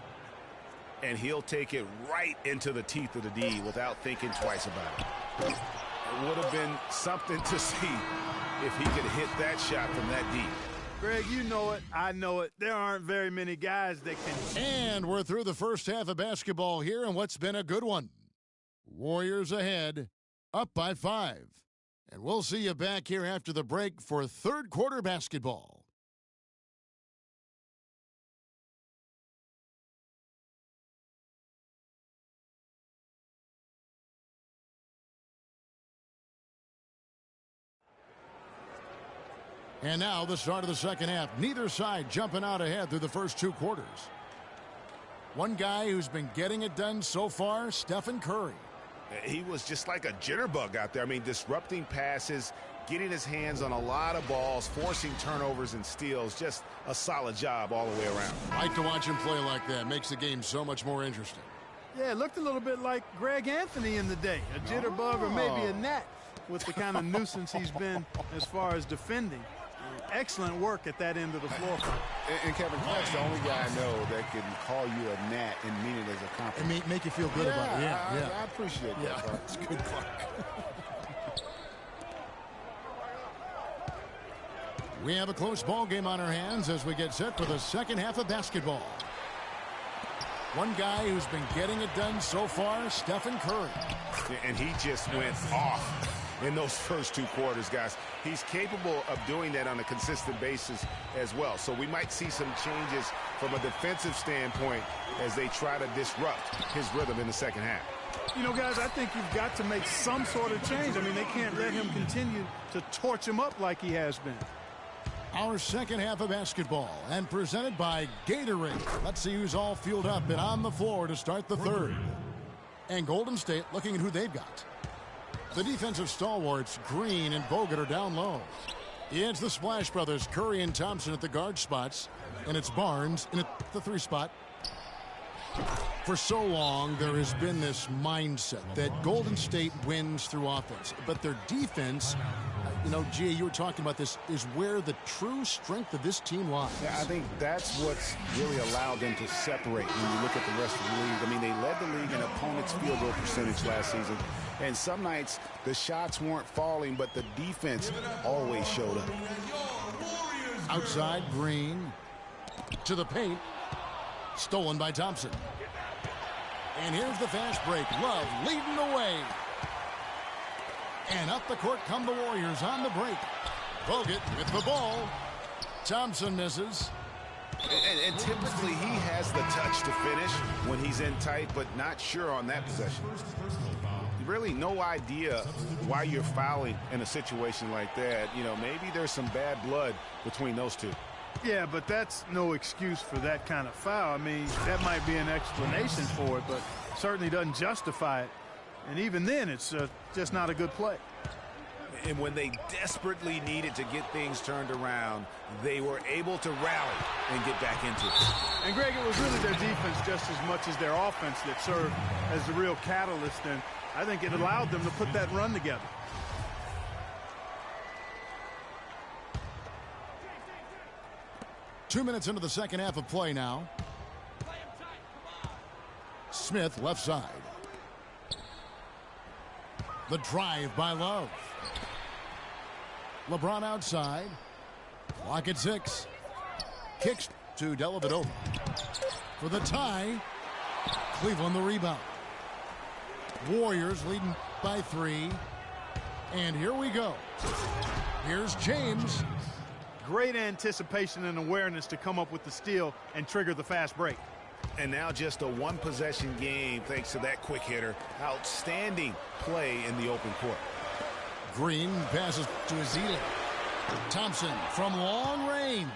And he'll take it right into the teeth of the D without thinking twice about it. It would have been something to see if he could hit that shot from that deep. Greg, you know it. I know it. There aren't very many guys that can. And we're through the first half of basketball here, and what's been a good one. Warriors ahead, up by 5. And we'll see you back here after the break for third quarter basketball. And now the start of the second half. Neither side jumping out ahead through the first 2 quarters. One guy who's been getting it done so far, Stephen Curry. He was just like a jitterbug out there. I mean, disrupting passes, getting his hands on a lot of balls, forcing turnovers and steals. Just a solid job all the way around. Like to watch him play like that. Makes the game so much more interesting. Yeah, it looked a little bit like Greg Anthony in the day. A jitterbug or maybe a gnat with the kind of nuisance he's been as far as defending. Excellent work at that end of the floor. And Kevin Clark's the only guy I know that can call you a gnat and mean it as a compliment. And make you feel good about it. Yeah, I appreciate that. Yeah, it's good, Clark. We have a close ball game on our hands as we get set for the second half of basketball. One guy who's been getting it done so far, Stephen Curry. And he just went off in those first 2 quarters, guys. He's capable of doing that on a consistent basis as well. So we might see some changes from a defensive standpoint as they try to disrupt his rhythm in the second half. You know, guys, I think you've got to make some sort of change. I mean, they can't let him continue to torch him up like he has been. Our second half of basketball, and presented by Gatorade. Let's see who's all fueled up and on the floor to start the third. And Golden State looking at who they've got. The defensive stalwarts, Green and Bogut, are down low. It's the Splash Brothers, Curry and Thompson at the guard spots. And it's Barnes in at the 3 spot. For so long, there has been this mindset that Golden State wins through offense. But their defense, you know, Gia, you were talking about this, is where the true strength of this team lies. Yeah, I think that's what's really allowed them to separate when you look at the rest of the league. I mean, they led the league in opponents' field goal percentage last season. And some nights, the shots weren't falling, but the defense always showed up. Outside, Green to the paint. Stolen by Thompson. And here's the fast break. Love leading the way. And up the court come the Warriors on the break. Bogut with the ball. Thompson misses. And typically he has the touch to finish when he's in tight, but not sure on that possession. Really no idea why you're fouling in a situation like that. You know, maybe there's some bad blood between those two. Yeah, but that's no excuse for that kind of foul. I mean, that might be an explanation for it, but certainly doesn't justify it. And even then, it's just not a good play. And when they desperately needed to get things turned around, they were able to rally and get back into it. And, Greg, it was really their defense just as much as their offense that served as the real catalyst, and I think it allowed them to put that run together. Two minutes into the second half of play now. Smith left side. The drive by Love. LeBron outside. Clock at 6. Kicks to Dellavedova. For the tie. Cleveland the rebound. Warriors leading by 3. And here we go. Here's James. Great anticipation and awareness to come up with the steal and trigger the fast break. And now just a one-possession game thanks to that quick hitter. Outstanding play in the open court. Green passes to Azili. Thompson from long range.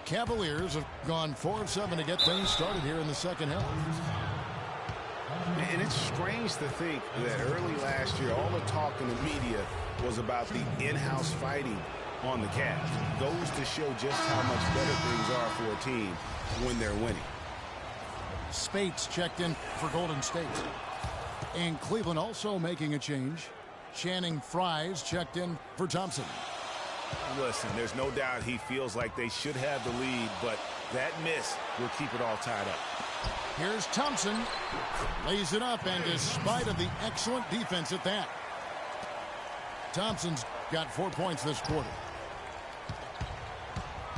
Cavaliers have gone 4 of 7 to get things started here in the second half. And it's strange to think that early last year, all the talk in the media was about the in-house fighting on the Cavs. It goes to show just how much better things are for a team when they're winning. Spates checked in for Golden State. And Cleveland also making a change. Channing Frye's checked in for Thompson. Listen, there's no doubt he feels like they should have the lead, but that miss will keep it all tied up. Here's Thompson. Lays it up, and despite of the excellent defense at that, Thompson's got 4 points this quarter.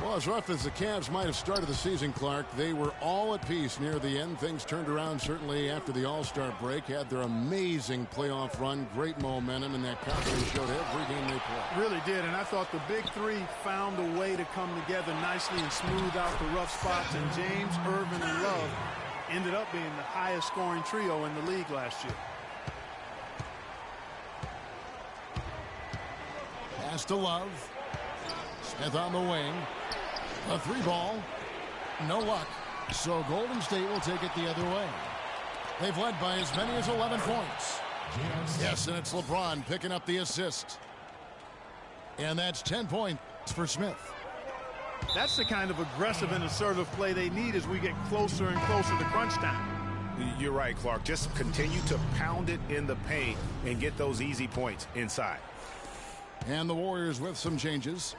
Well, as rough as the Cavs might have started the season, Clark, they were all at peace near the end. Things turned around certainly after the All-Star break. Had their amazing playoff run, great momentum, and that confidence showed every game they played. Really did, and I thought the big three found a way to come together nicely and smooth out the rough spots. And James, Irvin, and Love ended up being the highest scoring trio in the league last year. Pass to Love. Smith on the wing. A 3-ball. No luck. So Golden State will take it the other way. They've led by as many as 11 points. Yes, and it's LeBron picking up the assist. And that's 10 points for Smith. That's the kind of aggressive and assertive play they need as we get closer and closer to crunch time. You're right, Clark. Just continue to pound it in the paint and get those easy points inside. And the Warriors with some changes.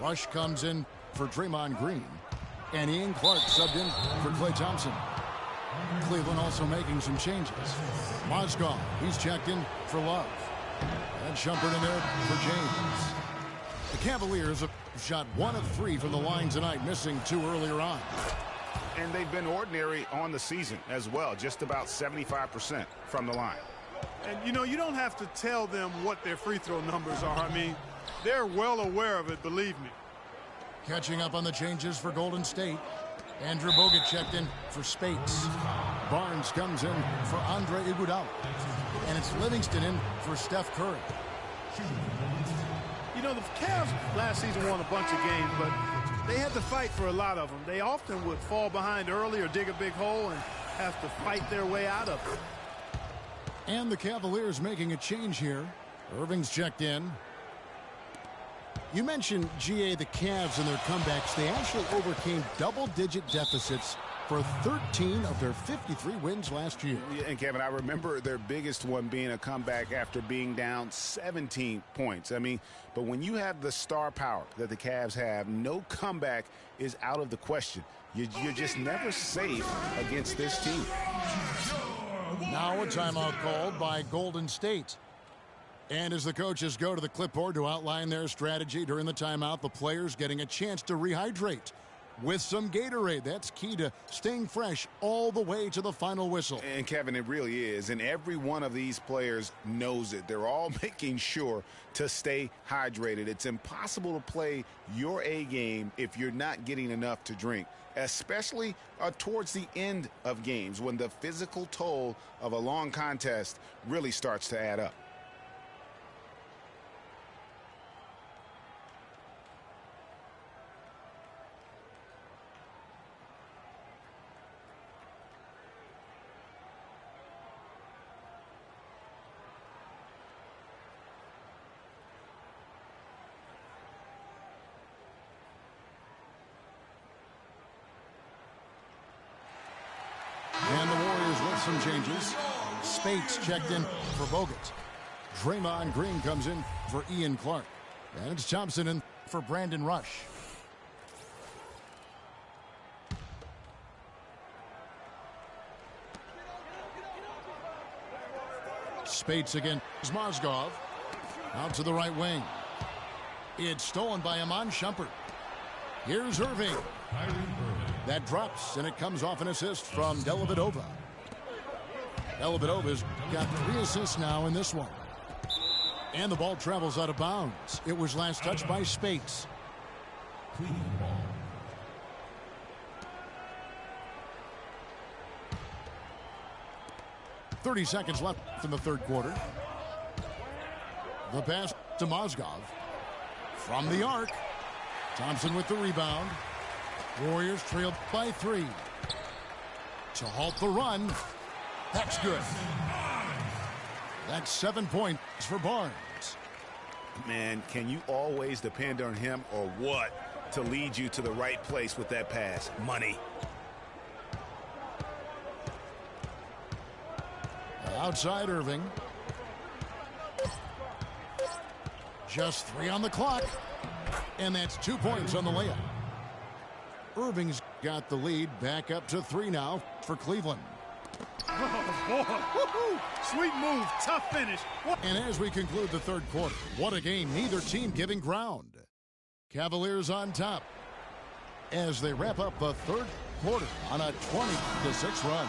Rush comes in for Draymond Green. And Ian Clark subbed in for Klay Thompson. Cleveland also making some changes. Mozgov, he's checked in for Love. And Shumpert in there for James. The Cavaliers have shot 1 of 3 from the line tonight, missing 2 earlier on. And they've been ordinary on the season as well, just about 75% from the line. And, you know, you don't have to tell them what their free throw numbers are. I mean, they're well aware of it, believe me. Catching up on the changes for Golden State. Andrew Bogut checked in for Spates. Barnes comes in for Andre Iguodala. And it's Livingston in for Steph Curry. You know, the Cavs last season won a bunch of games, but they had to fight for a lot of them. They often would fall behind early or dig a big hole and have to fight their way out of it. And the Cavaliers making a change here. Irving's checked in. You mentioned, GA, the Cavs and their comebacks. They actually overcame double-digit deficits for 13 of their 53 wins last year. Yeah, and Kevin, I remember their biggest one being a comeback after being down 17 points. I mean, but when you have the star power that the Cavs have, no comeback is out of the question. You're just never safe against this team. Now a timeout called by Golden State. And as the coaches go to the clipboard to outline their strategy during the timeout, the players getting a chance to rehydrate with some Gatorade. That's key to staying fresh all the way to the final whistle. And Kevin, it really is. And every one of these players knows it. They're all making sure to stay hydrated. It's impossible to play your A game if you're not getting enough to drink, especially towards the end of games when the physical toll of a long contest really starts to add up. And the Warriors with some changes. Spates checked in for Bogut. Draymond Green comes in for Ian Clark. And it's Thompson in for Brandon Rush. Spates again. Mozgov out to the right wing. It's stolen by Iman Shumpert. Here's Irving. That drops, and it comes off an assist from Dellavedova. Dellavedova's got 3 assists now in this one. And the ball travels out of bounds. It was last touched by Spates. 30 seconds left in the third quarter. The pass to Mozgov. From the arc. Thompson with the rebound. Warriors trail by 3. To halt the run. That's good. That's 7 points for Barnes. Man, can you always depend on him or what to lead you to the right place with that pass? Money. Outside Irving. Just 3 on the clock. And that's 2 points on the layup. Irving's got the lead back up to 3 now for Cleveland. Oh, boy. Sweet move. Tough finish. And as we conclude the third quarter, what a game. Neither team giving ground. Cavaliers on top as they wrap up the third quarter on a 20-6 run.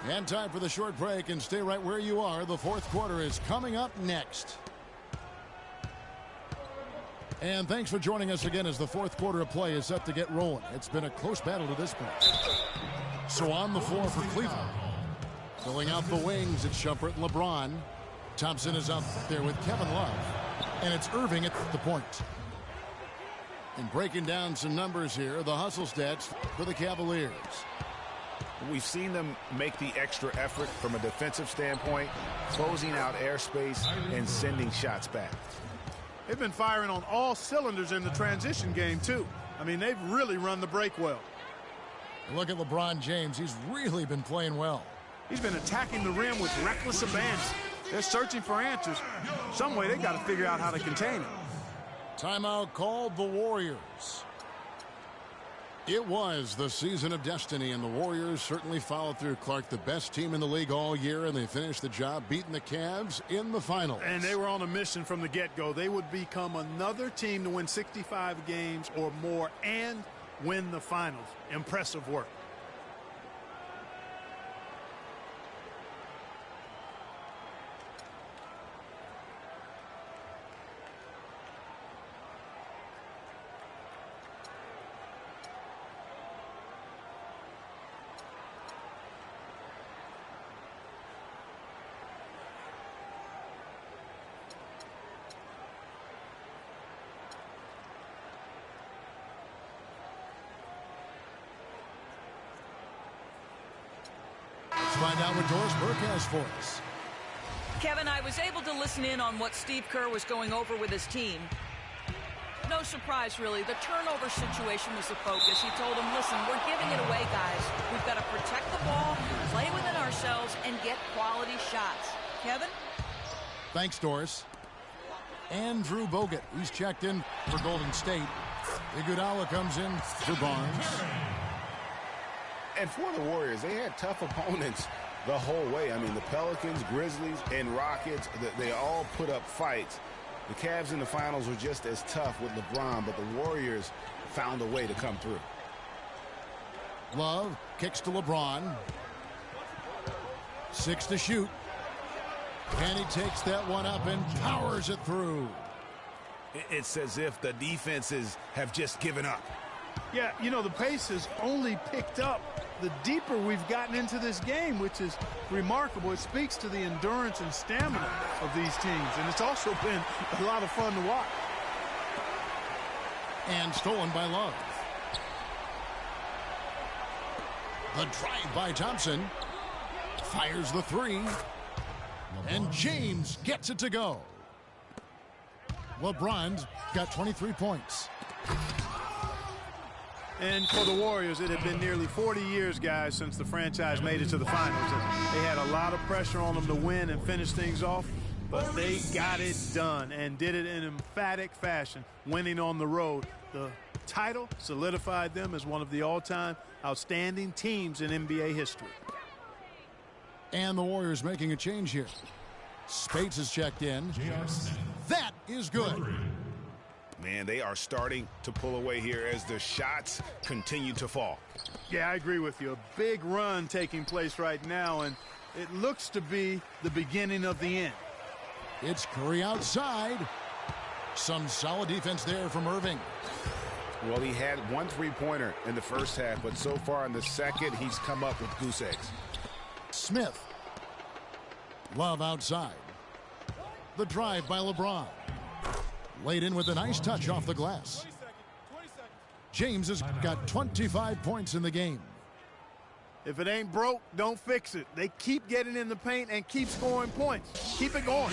And time for the short break, and stay right where you are. The fourth quarter is coming up next. And thanks for joining us again as the fourth quarter of play is set to get rolling. It's been a close battle to this point. So on the floor for Cleveland. Filling out the wings, it's Shumpert and LeBron. Thompson is out there with Kevin Love. And it's Irving at the point. And breaking down some numbers here, the hustle stats for the Cavaliers. We've seen them make the extra effort from a defensive standpoint, closing out airspace and sending shots back. They've been firing on all cylinders in the transition game, too. I mean, they've really run the break well. Look at LeBron James. He's really been playing well. He's been attacking the rim with reckless abandon. They're searching for answers. Some way they got to figure out how to contain it. Timeout called the Warriors. It was the season of destiny, and the Warriors certainly followed through. Clark, the best team in the league all year, and they finished the job beating the Cavs in the finals. And they were on a mission from the get-go. They would become another team to win 65 games or more and win the finals. Impressive work. Find out what Doris Burke has for us. Kevin, I was able to listen in on what Steve Kerr was going over with his team. No surprise, really. The turnover situation was the focus. He told them, listen, we're giving it away, guys. We've got to protect the ball, play within ourselves, and get quality shots. Kevin? Thanks, Doris. Andrew Bogut, he's checked in for Golden State. Iguodala comes in for Barnes. And for the Warriors, they had tough opponents the whole way. I mean, the Pelicans, Grizzlies, and Rockets, they all put up fights. The Cavs in the finals were just as tough with LeBron, but the Warriors found a way to come through. Love kicks to LeBron. 6 to shoot. And he takes that one up and powers it through. It's as if the defenses have just given up. Yeah, you know, the pace has only picked up the deeper we've gotten into this game, which is remarkable. It speaks to the endurance and stamina of these teams, and it's also been a lot of fun to watch. And stolen by Love. The drive by Thompson. Fires the 3. And James gets it to go. LeBron's got 23 points. And for the Warriors, it had been nearly 40 years, guys, since the franchise made it to the finals. And they had a lot of pressure on them to win and finish things off, but they got it done and did it in emphatic fashion, winning on the road. The title solidified them as one of the all-time outstanding teams in NBA history. And the Warriors making a change here. Spates is checked in. That is good. Man, they are starting to pull away here as the shots continue to fall. Yeah, I agree with you. A big run taking place right now, and it looks to be the beginning of the end. It's Curry outside. Some solid defense there from Irving. Well, he had 1 3-pointer in the first half, but so far in the second, he's come up with goose eggs. Smith Love outside. The drive by LeBron. Laid in with a nice touch off the glass. James has got 25 points in the game. If it ain't broke, don't fix it. They keep getting in the paint and keep scoring points. Keep it going.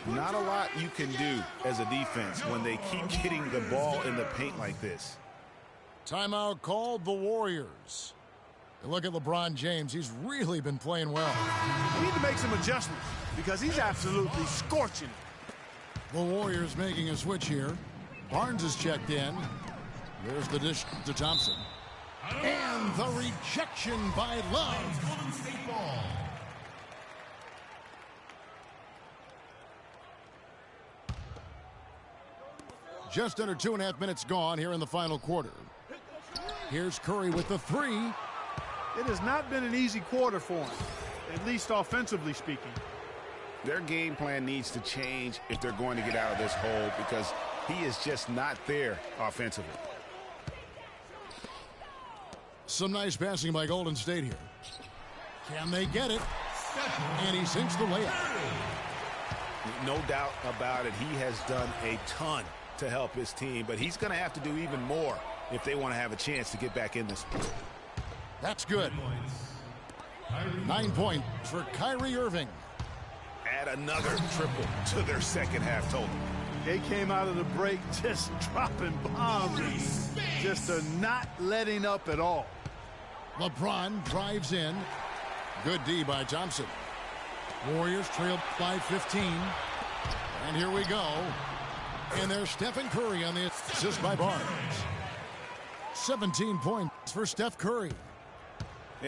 Not a lot you can do as a defense when they keep getting the ball in the paint like this. Timeout called the Warriors. And look at LeBron James. He's really been playing well. We need to make some adjustments because he's absolutely scorching it. The Warriors making a switch here. Barnes is checked in. There's the dish to Thompson. And the rejection by Love. Just under 2.5 minutes gone here in the final quarter. Here's Curry with the three. It has not been an easy quarter for him, at least offensively speaking. Their game plan needs to change if they're going to get out of this hole because he is just not there offensively. Some nice passing by Golden State here. Can they get it? And he sinks the layup. No doubt about it. He has done a ton to help his team, but he's going to have to do even more if they want to have a chance to get back in this one. That's good. 9 points for Kyrie Irving. Add another triple to their second half total. They came out of the break just dropping bombs, just not letting up at all. LeBron drives in. Good D by Thompson. Warriors trail by 15. And here we go. And there's Stephen Curry on the assist by Barnes. 17 points for Steph Curry.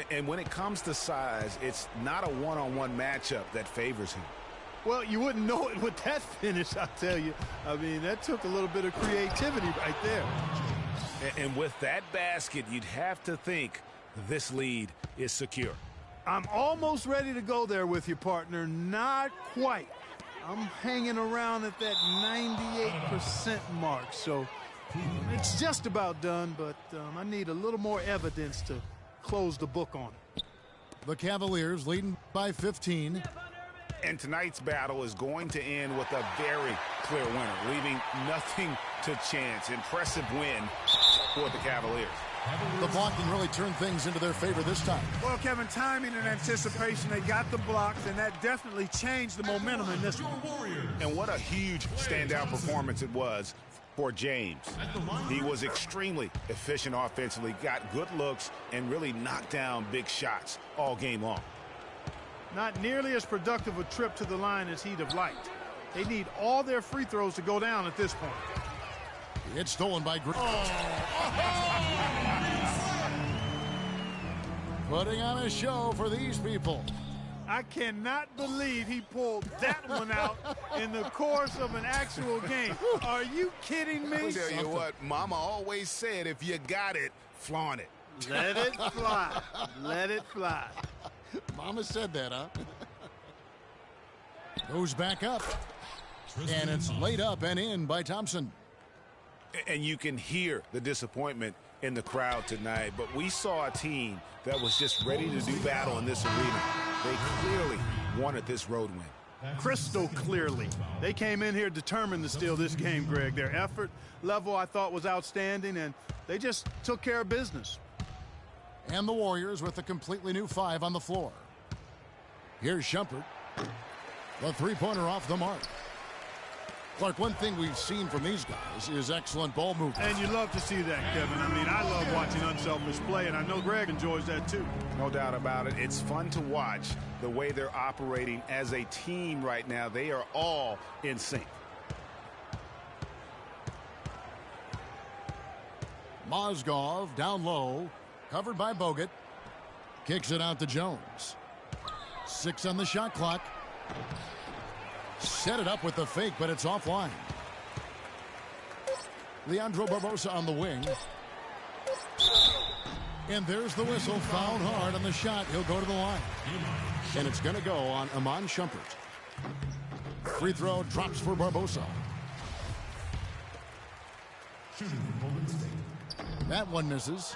And when it comes to size, it's not a one-on-one matchup that favors him. Well, you wouldn't know it with that finish, I'll tell you. I mean, that took a little bit of creativity right there. And with that basket, you'd have to think this lead is secure. I'm almost ready to go there with you, partner. Not quite. I'm hanging around at that 98% mark, so it's just about done, but I need a little more evidence to close the book on it. The Cavaliers leading by 15. And tonight's battle is going to end with a very clear winner, leaving nothing to chance. Impressive win for the Cavaliers. The blocking really turned things into their favor this time. Well, Kevin, timing and anticipation, they got the blocks, and that definitely changed the momentum in this one. And what a huge standout performance it was for James. He was extremely efficient offensively, got good looks, and really knocked down big shots all game long. Not nearly as productive a trip to the line as he'd have liked. They need all their free throws to go down at this point. It's stolen by Green. Putting on a show for these people. I cannot believe he pulled that one out in the course of an actual game. Are you kidding me? I'll tell you what, Mama always said, if you got it, flaunt it. Let it fly. Let it fly. Mama said that, huh? Goes back up. And it's laid up and in by Thompson. And you can hear the disappointment in the crowd tonight. But we saw a team that was just ready to do battle in this arena. They clearly wanted this road win. Crystal clearly. They came in here determined to steal this game, Greg. Their effort level, I thought, was outstanding, and they just took care of business. And the Warriors with a completely new 5 on the floor. Here's Shumpert. The three-pointer off the mark. Clark, one thing we've seen from these guys is excellent ball movement. And you love to see that, Kevin. I mean, I love watching unselfish play, and I know Greg enjoys that too. No doubt about it. It's fun to watch the way they're operating as a team right now. They are all in sync. Mozgov down low, covered by Bogut. Kicks it out to Jones. 6 on the shot clock. Set it up with the fake, but it's offline. Leandro Barbosa on the wing. And there's the whistle. Fouled hard on the shot. He'll go to the line. And it's going to go on Iman Shumpert. Free throw drops for Barbosa. That one misses.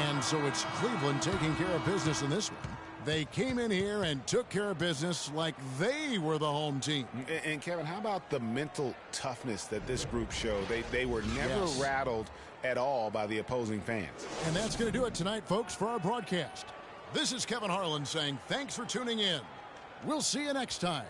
And so it's Cleveland taking care of business in this one. They came in here and took care of business like they were the home team. And Kevin, how about the mental toughness that this group showed? They were never rattled at all by the opposing fans. And that's going to do it tonight, folks, for our broadcast. This is Kevin Harlan saying thanks for tuning in. We'll see you next time.